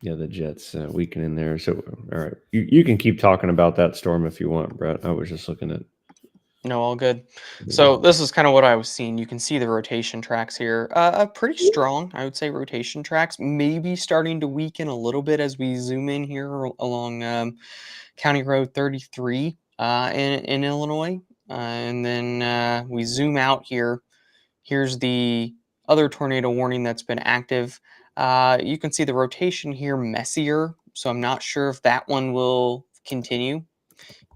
Yeah, the Jets weakening there. So, all right, you can keep talking about that storm if you want, Brett. I was just looking at No, all good. Yeah. So this is kind of what I was seeing. You can see the rotation tracks here. Pretty strong, I would say. Rotation tracks maybe starting to weaken a little bit as we zoom in here along County Road 33 in Illinois, and then we zoom out here. Here's the other tornado warning that's been active. You can see the rotation here messier, so I'm not sure if that one will continue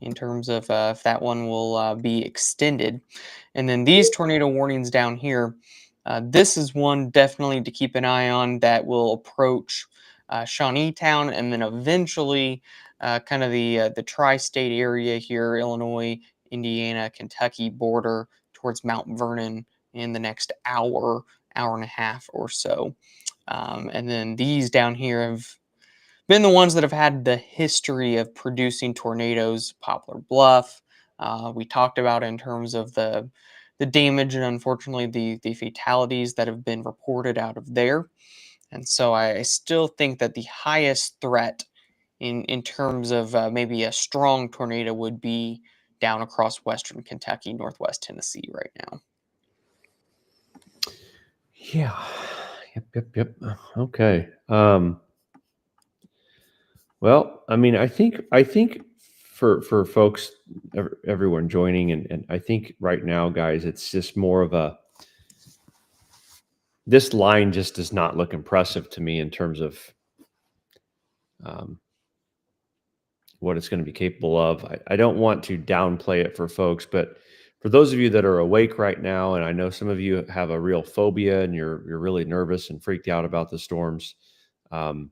in terms of if that one will be extended. And then these tornado warnings down here, this is one definitely to keep an eye on that will approach Shawnee Town and then eventually kind of the tri-state area here, Illinois, Indiana, Kentucky border towards Mount Vernon in the next hour, hour and a half or so. And then these down here have been the ones that have had the history of producing tornadoes. Poplar Bluff, we talked about in terms of the damage and unfortunately the fatalities that have been reported out of there. And so I still think that the highest threat in terms of maybe a strong tornado would be down across western Kentucky, northwest Tennessee right now. Yeah. Yep. Okay. Well, I mean, I think for folks, everyone joining, and I think right now, guys, it's just more of a this line just does not look impressive to me in terms of um, what it's going to be capable of. I don't want to downplay it for folks, but for those of you that are awake right now, and I know some of you have a real phobia and you're really nervous and freaked out about the storms. Um,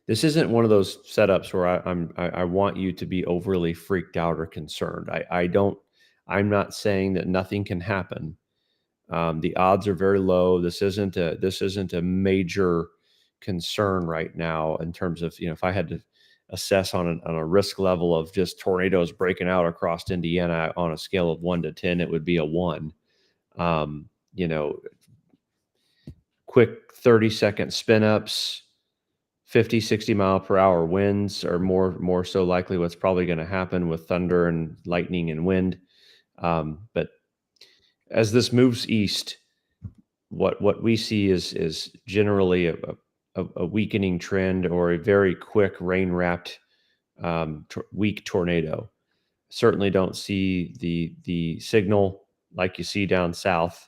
this isn't one of those setups where I want you to be overly freaked out or concerned. I don't. I'm not saying that nothing can happen. The odds are very low. This isn't a major concern right now in terms of, if I had to assess on a risk level of just tornadoes breaking out across Indiana on a scale of 1 to 10, it would be a 1. Um, you know, quick 30-second spin ups, 50, 60-mile-per-hour winds are more so likely what's probably going to happen with thunder and lightning and wind. But as this moves east, what we see is generally a weakening trend or a very quick rain wrapped weak tornado. Certainly don't see the signal like you see down south,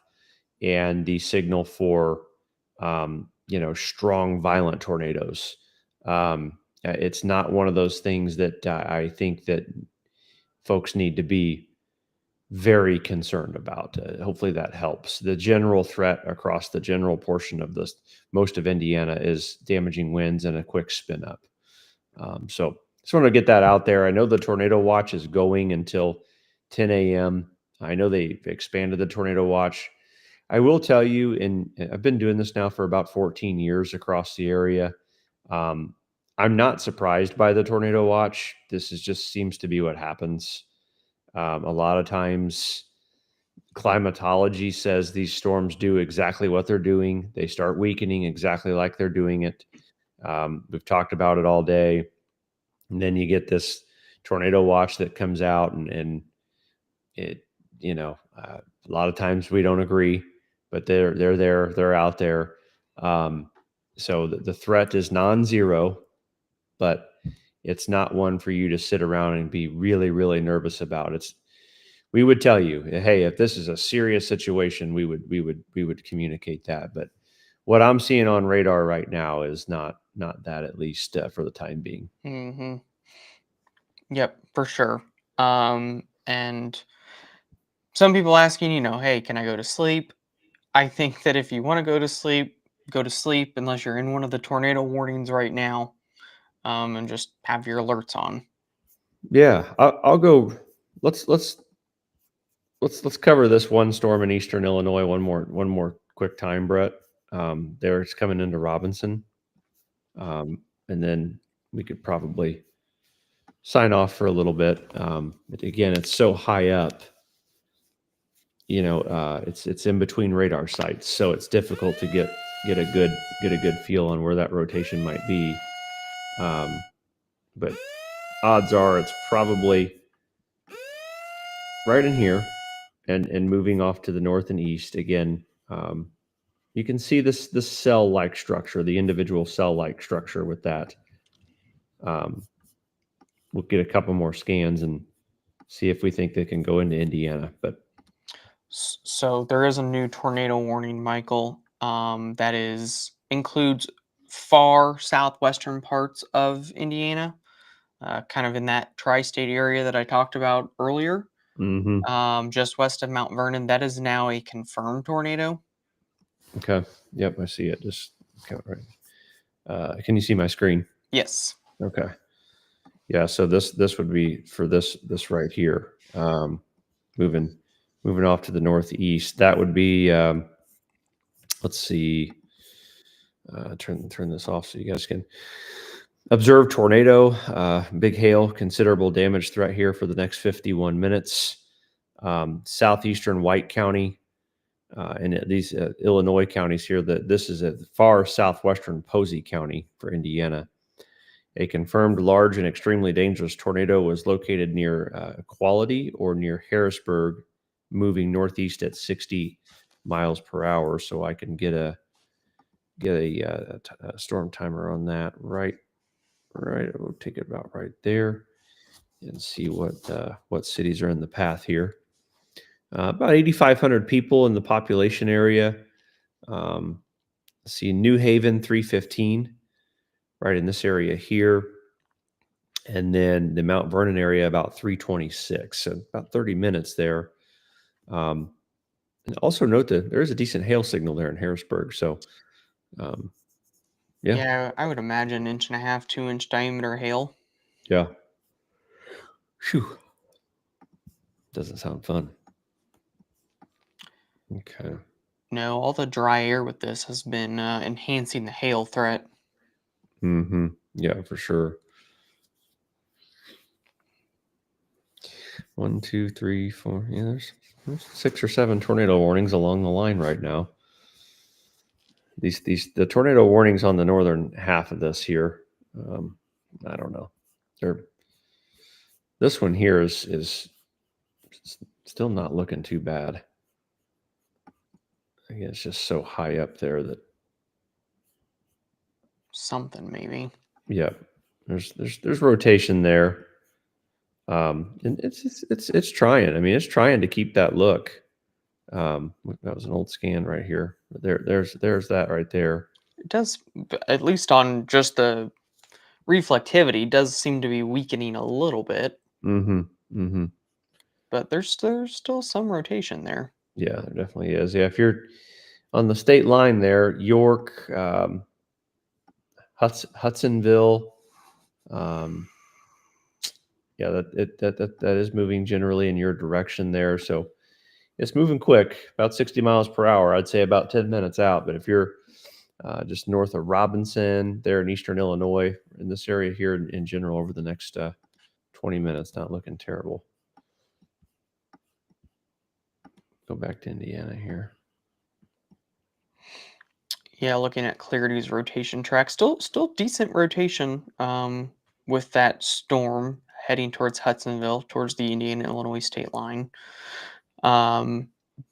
and the signal for strong violent tornadoes. It's not one of those things that I think that folks need to be very concerned about. Hopefully that helps. The general threat across the general portion of this most of Indiana is damaging winds and a quick spin up. So just want to get that out there. I know the tornado watch is going until 10 a.m. I know they've expanded the tornado watch. I will tell you, and I've been doing this now for about 14 years across the area. Um, I'm not surprised by the tornado watch. This is just seems to be what happens. A lot of times, climatology says these storms do exactly what they're doing. They start weakening exactly like they're doing it. We've talked about it all day. And then you get this tornado watch that comes out, and it, a lot of times we don't agree, but they're there, they're out there. So the threat is non-zero, but it's not one for you to sit around and be really, really nervous about. We would tell you, hey, if this is a serious situation, we would communicate that. But what I'm seeing on radar right now is not that, at least for the time being. Hmm. Yep, for sure. And some people asking, hey, can I go to sleep? I think that if you want to go to sleep unless you're in one of the tornado warnings right now, and just have your alerts on. Yeah, I'll go. Let's cover this one storm in eastern Illinois one more quick time, Brett. There it's coming into Robinson, and then we could probably sign off for a little bit. But again, it's so high up. It's in between radar sites, so it's difficult to get a good feel on where that rotation might be. But odds are it's probably right in here, and moving off to the north and east again. You can see this cell-like structure, the individual cell-like structure with that. We'll get a couple more scans and see if we think they can go into Indiana. But So there is a new tornado warning, Michael. That includes far southwestern parts of Indiana, kind of in that tri-state area that I talked about earlier. mhm. Just west of Mount Vernon. That is now a confirmed tornado. Okay, yep, I see it. Just okay, right. Can you see my screen? Yes. Okay. Yeah, so this would be for this right here. Moving off to the northeast. That would be let's see. Turn this off so you guys can observe tornado, big hail, considerable damage threat here for the next 51 minutes. Southeastern White County and these Illinois counties here. This is a far southwestern Posey County for Indiana. A confirmed large and extremely dangerous tornado was located near Quality or near Harrisburg, moving northeast at 60 miles per hour. So I can get a storm timer on that right. We'll take it about right there and see what cities are in the path here. About 8,500 people in the population area. See New Haven 315 right in this area here. And then the Mount Vernon area about 326, so about 30 minutes there. And also note that there is a decent hail signal there in Harrisburg. So, yeah. Yeah, I would imagine 1.5 2-inch diameter hail. Yeah. Phew. Doesn't sound fun. Okay. No, all the dry air with this has been enhancing the hail threat. Mm-hmm. Yeah, for sure. 1, 2, 3, 4. Yeah, there's 6 or 7 tornado warnings along the line right now. The tornado warnings on the northern half of this here. I don't know. This one here is still not looking too bad. I guess it's just so high up there that Something maybe. yeah, there's rotation there. And it's trying. I mean, it's trying to keep that look. That was an old scan right here. There's that right there. It does, at least on just the reflectivity, does seem to be weakening a little bit, Mm-hmm. Mm-hmm. but there's still some rotation there. Yeah, there definitely is. Yeah, if you're on the state line there, York, Hudsonville, yeah, that is moving generally in your direction there. So it's moving quick, about 60 miles per hour. I'd say about 10 minutes out. But if you're just north of Robinson, there in eastern Illinois, in this area here in general, over the next 20 minutes, not looking terrible. Go back to Indiana here. Yeah, looking at Clarity's rotation track, still decent rotation with that storm heading towards Hudsonville, towards the Indiana-Illinois state line.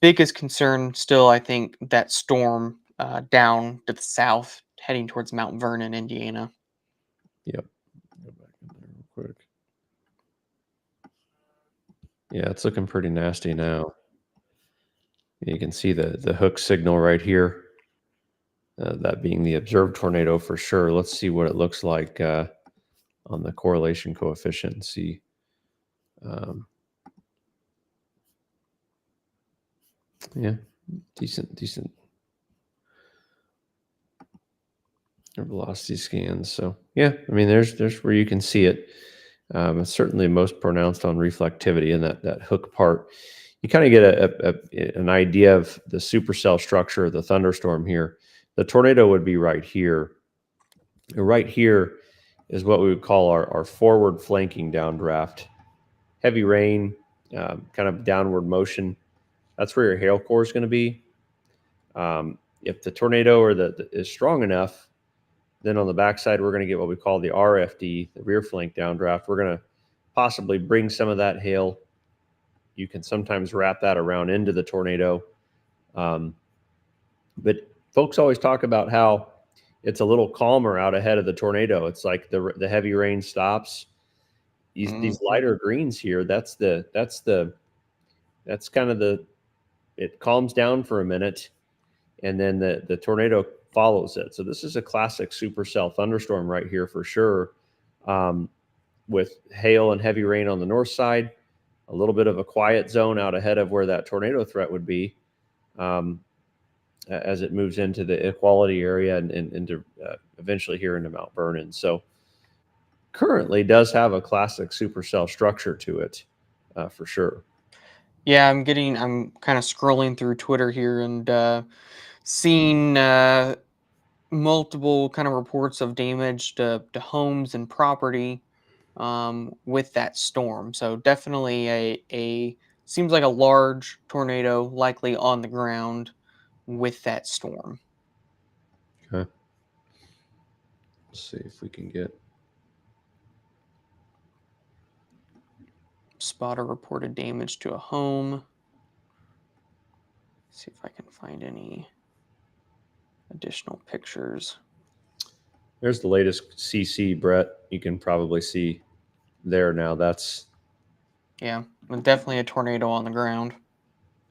Biggest concern still, I think, that storm down to the south, heading towards Mount Vernon, Indiana. Yep. Go back in there real quick. Yeah, it's looking pretty nasty now. You can see the hook signal right here. That being the observed tornado for sure. Let's see what it looks like on the correlation coefficient and see. Yeah, decent velocity scans. So yeah, I mean, there's where you can see it. It's certainly most pronounced on reflectivity and that hook part. You kind of get an idea of the supercell structure of the thunderstorm here. The tornado would be right here. Right here is what we would call our forward flanking downdraft. Heavy rain, kind of downward motion. That's where your hail core is going to be. If the tornado is strong enough, then on the backside, we're going to get what we call the RFD, the rear flank downdraft. We're going to possibly bring some of that hail you can sometimes wrap that around into the tornado. But folks always talk about how it's a little calmer out ahead of the tornado. It's like the heavy rain stops. These Mhm. lighter greens here, that's kind of it calms down for a minute, and then the tornado follows it. So this is a classic supercell thunderstorm right here for sure, with hail and heavy rain on the north side, a little bit of a quiet zone out ahead of where that tornado threat would be, as it moves into the equality area and into eventually here into Mount Vernon. So currently does have a classic supercell structure to it, for sure. Yeah, I'm kind of scrolling through Twitter here and seeing multiple kind of reports of damage to homes and property with that storm. So definitely a seems like a large tornado likely on the ground with that storm. Okay. Let's see if we can get. Spotter reported damage to a home. See if I can find any additional pictures. There's the latest CC, Brett. You can probably see there now. That's, Yeah, definitely a tornado on the ground.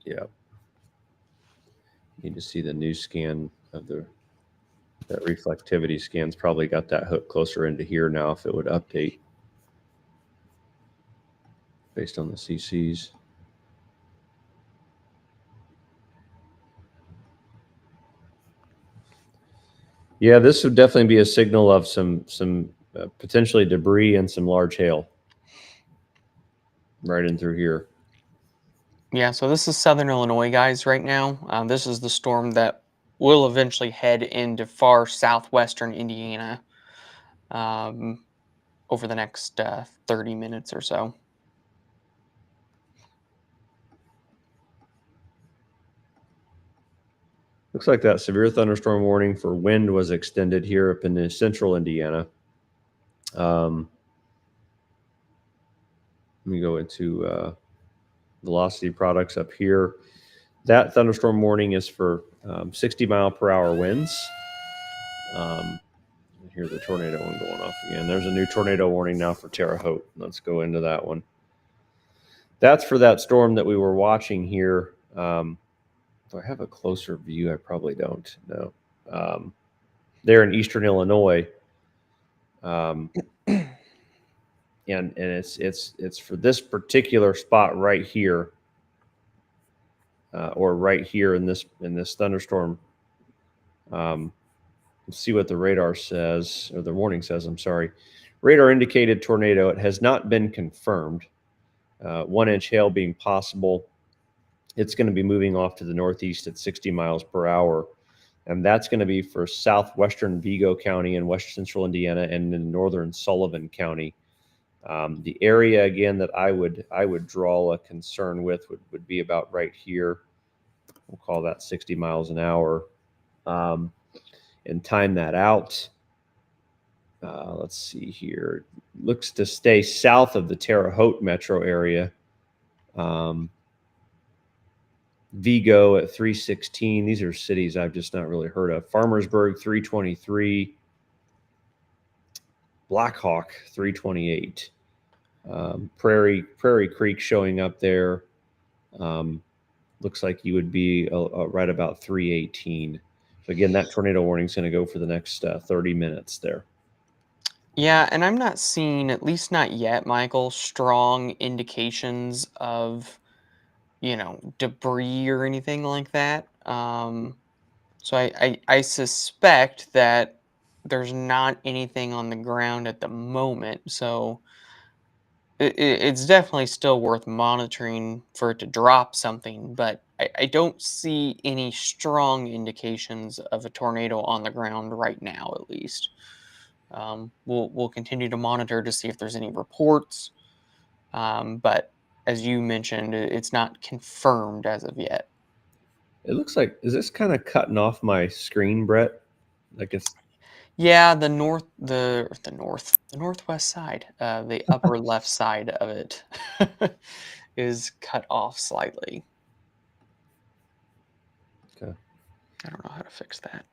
yeah. Need to see the new scan of that reflectivity scan's probably got that hook closer into here now if it would update based on the CCs. Yeah, this would definitely be a signal of some potentially debris and some large hail right in through here. Yeah, so this is Southern Illinois, guys, right now. This is the storm that will eventually head into far southwestern Indiana um, over the next 30 minutes or so. Looks like that severe thunderstorm warning for wind was extended here up in the central Indiana. Let me go into velocity products up here. That thunderstorm warning is for 60-mile-per-hour winds. Hear the tornado one going off again. There's a new tornado warning now for Terre Haute. Let's go into that one. That's for that storm that we were watching here. Do I have a closer view? I probably don't. No. There in eastern Illinois. And it's for this particular spot right here, or right here in this thunderstorm. Let's see what the radar says, or the warning says. I'm sorry. Radar indicated tornado. It has not been confirmed. 1-inch hail being possible. It's going to be moving off to the northeast at 60 miles per hour. And that's going to be for southwestern Vigo County in west central Indiana and in northern Sullivan County. The area again that I would draw a concern with would be about right here. We'll call that 60 miles an hour, and time that out. Let's see here. Looks to stay south of the Terre Haute metro area. Vigo at 316. These are cities I've just not really heard of. Farmersburg 323. Blackhawk 328. Prairie Creek showing up there. Looks like you would be right about 318. So again, that tornado warning is going to go for the next 30 minutes there. Yeah, and I'm not seeing, at least not yet, Michael, strong indications of, debris or anything like that. So I suspect that there's not anything on the ground at the moment. So it's definitely still worth monitoring for it to drop something, but I don't see any strong indications of a tornado on the ground right now, at least. We'll continue to monitor to see if there's any reports, but as you mentioned, it's not confirmed as of yet. It looks like, is this kind of cutting off my screen, Brett? Like it's Yeah, the northwest side, the upper left side of it. is cut off slightly. Okay. I don't know how to fix that.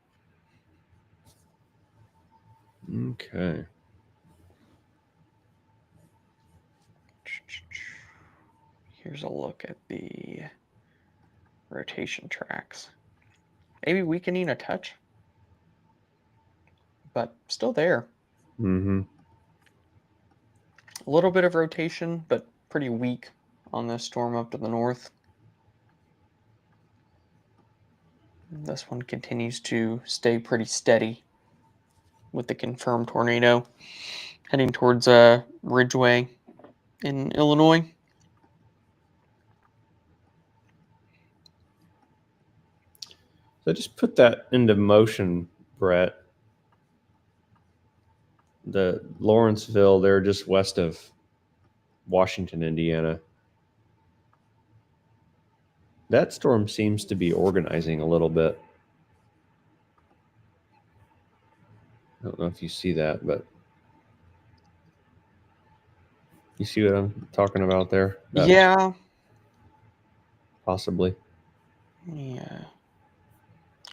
Okay. Here's a look at the rotation tracks. Maybe weakening a touch, but still there. Mm-hmm. A little bit of rotation, but pretty weak on this storm up to the north. This one continues to stay pretty steady with the confirmed tornado heading towards Ridgeway in Illinois. So just put that into motion, Brett. The Lawrenceville, they're just west of Washington, Indiana. That storm seems to be organizing a little bit. I don't know if you see that, but you see what I'm talking about there? Yeah. Possibly. Yeah.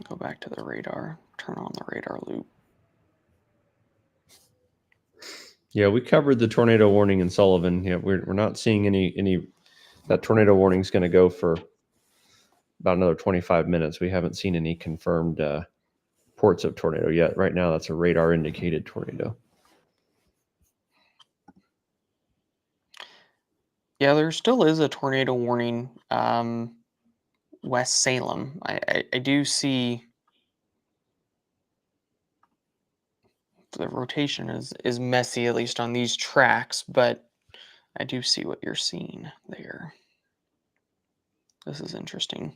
Go back to the radar. Turn on the radar loop. Yeah, we covered the tornado warning in Sullivan. Yeah, we're not seeing any. That tornado warning is going to go for about another 25 minutes. We haven't seen any confirmed reports of tornado yet. Right now, that's a radar indicated tornado. Yeah, there still is a tornado warning West Salem. I do see the rotation is messy, at least on these tracks, but I do see what you're seeing there. This is interesting.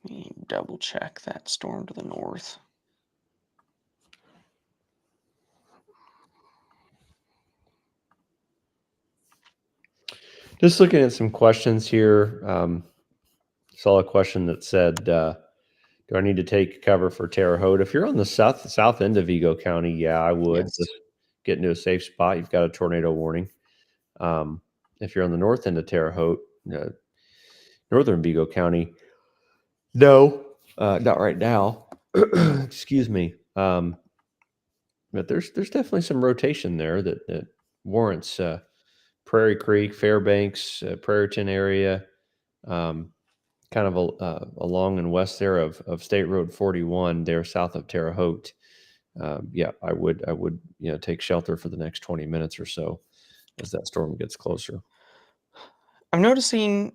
Let me double check that storm to the north. Just looking at some questions here. Saw a question that said, "Do I need to take cover for Terre Haute?" If you're on the south end of Vigo County, yeah, I would. Yes. Just get into a safe spot. You've got a tornado warning. If you're on the north end of Terre Haute, northern Vigo County, no, not right now. Excuse me. But there's definitely some rotation there that warrants Prairie Creek, Fairbanks, Prairieton area, kind of along and west there of State Road 41, there south of Terre Haute. Yeah, I would take shelter for the next 20 minutes or so as that storm gets closer. I'm noticing,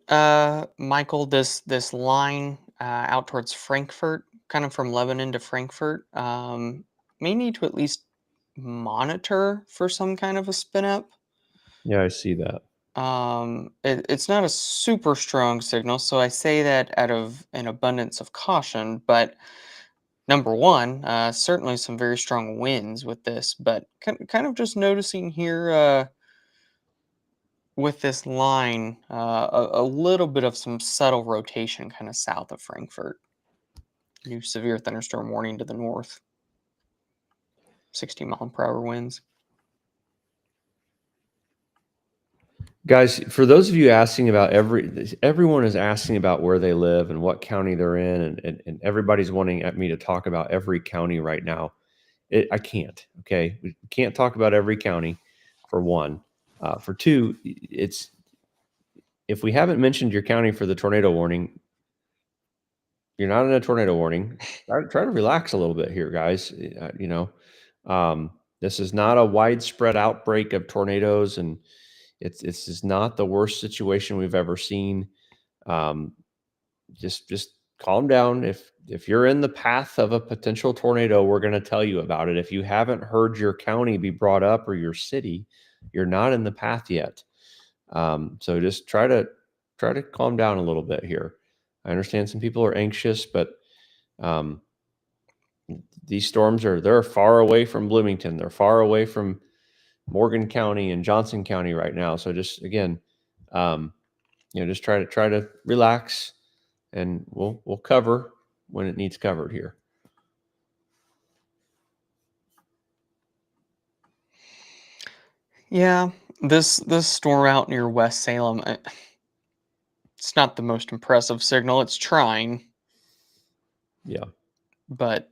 Michael, this line out towards Frankfurt, kind of from Lebanon to Frankfurt, may need to at least monitor for some kind of a spin up. Yeah, I see that. It's not a super strong signal, so I say that out of an abundance of caution. But number one, certainly some very strong winds with this, but kind of just noticing here with this line a little bit of some subtle rotation kind of south of Frankfurt. New severe thunderstorm warning to the north, 60-mile-per-hour winds. Guys, for those of you asking about everyone is asking about where they live and what county they're in, and everybody's wanting me to talk about every county right now. I can't. Okay, we can't talk about every county. For one, for two, it's if we haven't mentioned your county for the tornado warning, you're not in a tornado warning. Try to relax a little bit here, guys. This is not a widespread outbreak of tornadoes, and it's just not the worst situation we've ever seen. Just calm down. If you're in the path of a potential tornado, we're going to tell you about it. If you haven't heard your county be brought up or your city, you're not in the path yet. So just try to calm down a little bit here. I understand some people are anxious, but these storms they're far away from Bloomington. They're far away from Morgan County and Johnson County right now. So just again, just try to relax, and we'll cover when it needs covered here. Yeah, this storm out near West Salem, it's not the most impressive signal. It's trying, Yeah. but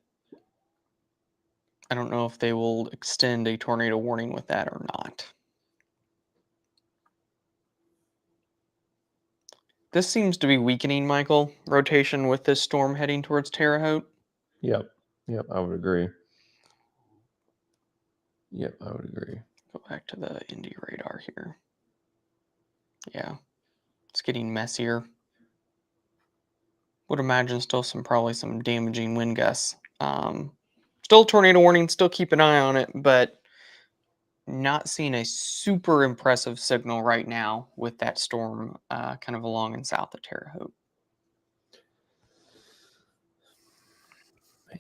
I don't know if they will extend a tornado warning with that or not. This seems to be weakening, Michael. Rotation with this storm heading towards Terre Haute. Yep. Yep. I would agree. Yep. I would agree. Go back to the Indy radar here. Yeah, it's getting messier. Would imagine still probably some damaging wind gusts. Still tornado warning. Still keep an eye on it, but not seeing a super impressive signal right now with that storm kind of along and south of Terre Haute.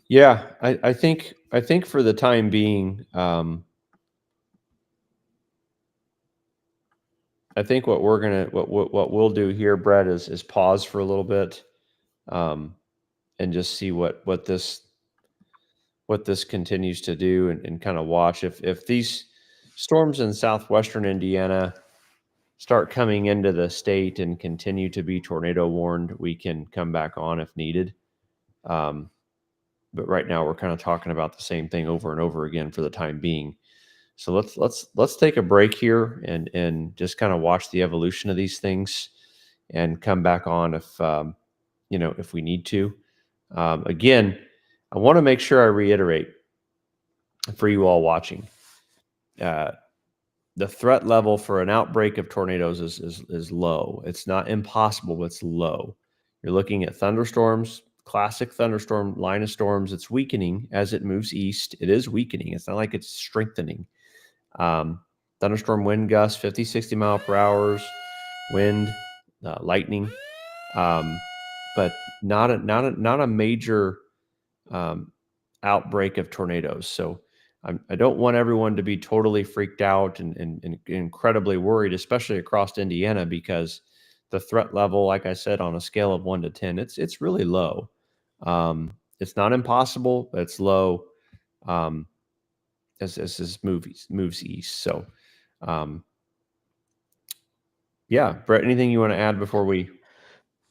Yeah, I think for the time being, I think what we'll do here, Brett, is pause for a little bit, and just see what this continues to do, and kind of watch if these storms in southwestern Indiana start coming into the state and continue to be tornado warned, we can come back on if needed. But right now we're kind of talking about the same thing over and over again for the time being. So let's take a break here and just kind of watch the evolution of these things, and come back on if if we need to. Again, I want to make sure I reiterate for you all watching. The threat level for an outbreak of tornadoes is low. It's not impossible, but it's low. You're looking at thunderstorms, classic thunderstorm line of storms. It's weakening as it moves east. It is weakening. It's not like it's strengthening. Thunderstorm wind gusts, 50, 60 mile per hour, wind, lightning, but not a major outbreak of tornadoes. So I don't want everyone to be totally freaked out and incredibly worried, especially across Indiana, because the threat level, like I said, on a scale of 1 to 10, it's really low. It's not impossible, but it's low, as this moves east. So, yeah, Brett, anything you want to add before we?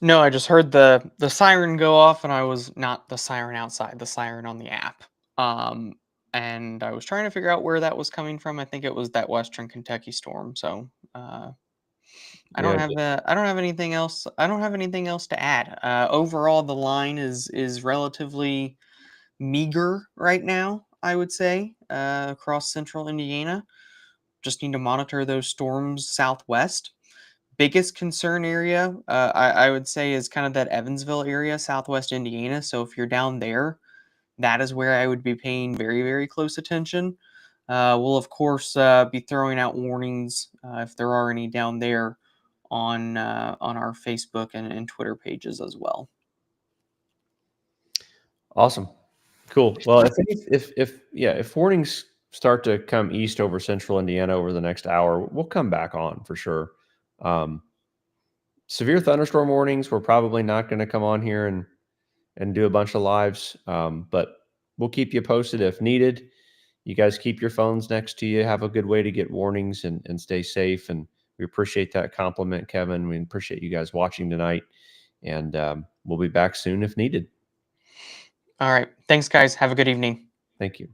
No, I just heard the siren go off, and I was not the siren outside, the siren on the app. Um, and I was trying to figure out where that was coming from. I think it was that Western Kentucky storm. So Yeah, I don't have anything else. I don't have anything else to add. Overall, the line is relatively meager right now, I would say, across central Indiana. Just need to monitor those storms southwest. Biggest concern area, I would say, is kind of that Evansville area, southwest Indiana. So if you're down there, that is where I would be paying very, very close attention. We'll, of course, be throwing out warnings if there are any down there on our Facebook and Twitter pages as well. awesome. Cool. Well, if warnings start to come east over central Indiana over the next hour, we'll come back on for sure. Um, Severe thunderstorm warnings, we're probably not going to come on here and do a bunch of lives, but we'll keep you posted if needed. You guys keep your phones next to you. Have a good way to get warnings and stay safe. And we appreciate that compliment, Kevin. We appreciate you guys watching tonight, and we'll be back soon if needed. All right. Thanks, guys. Have a good evening. Thank you.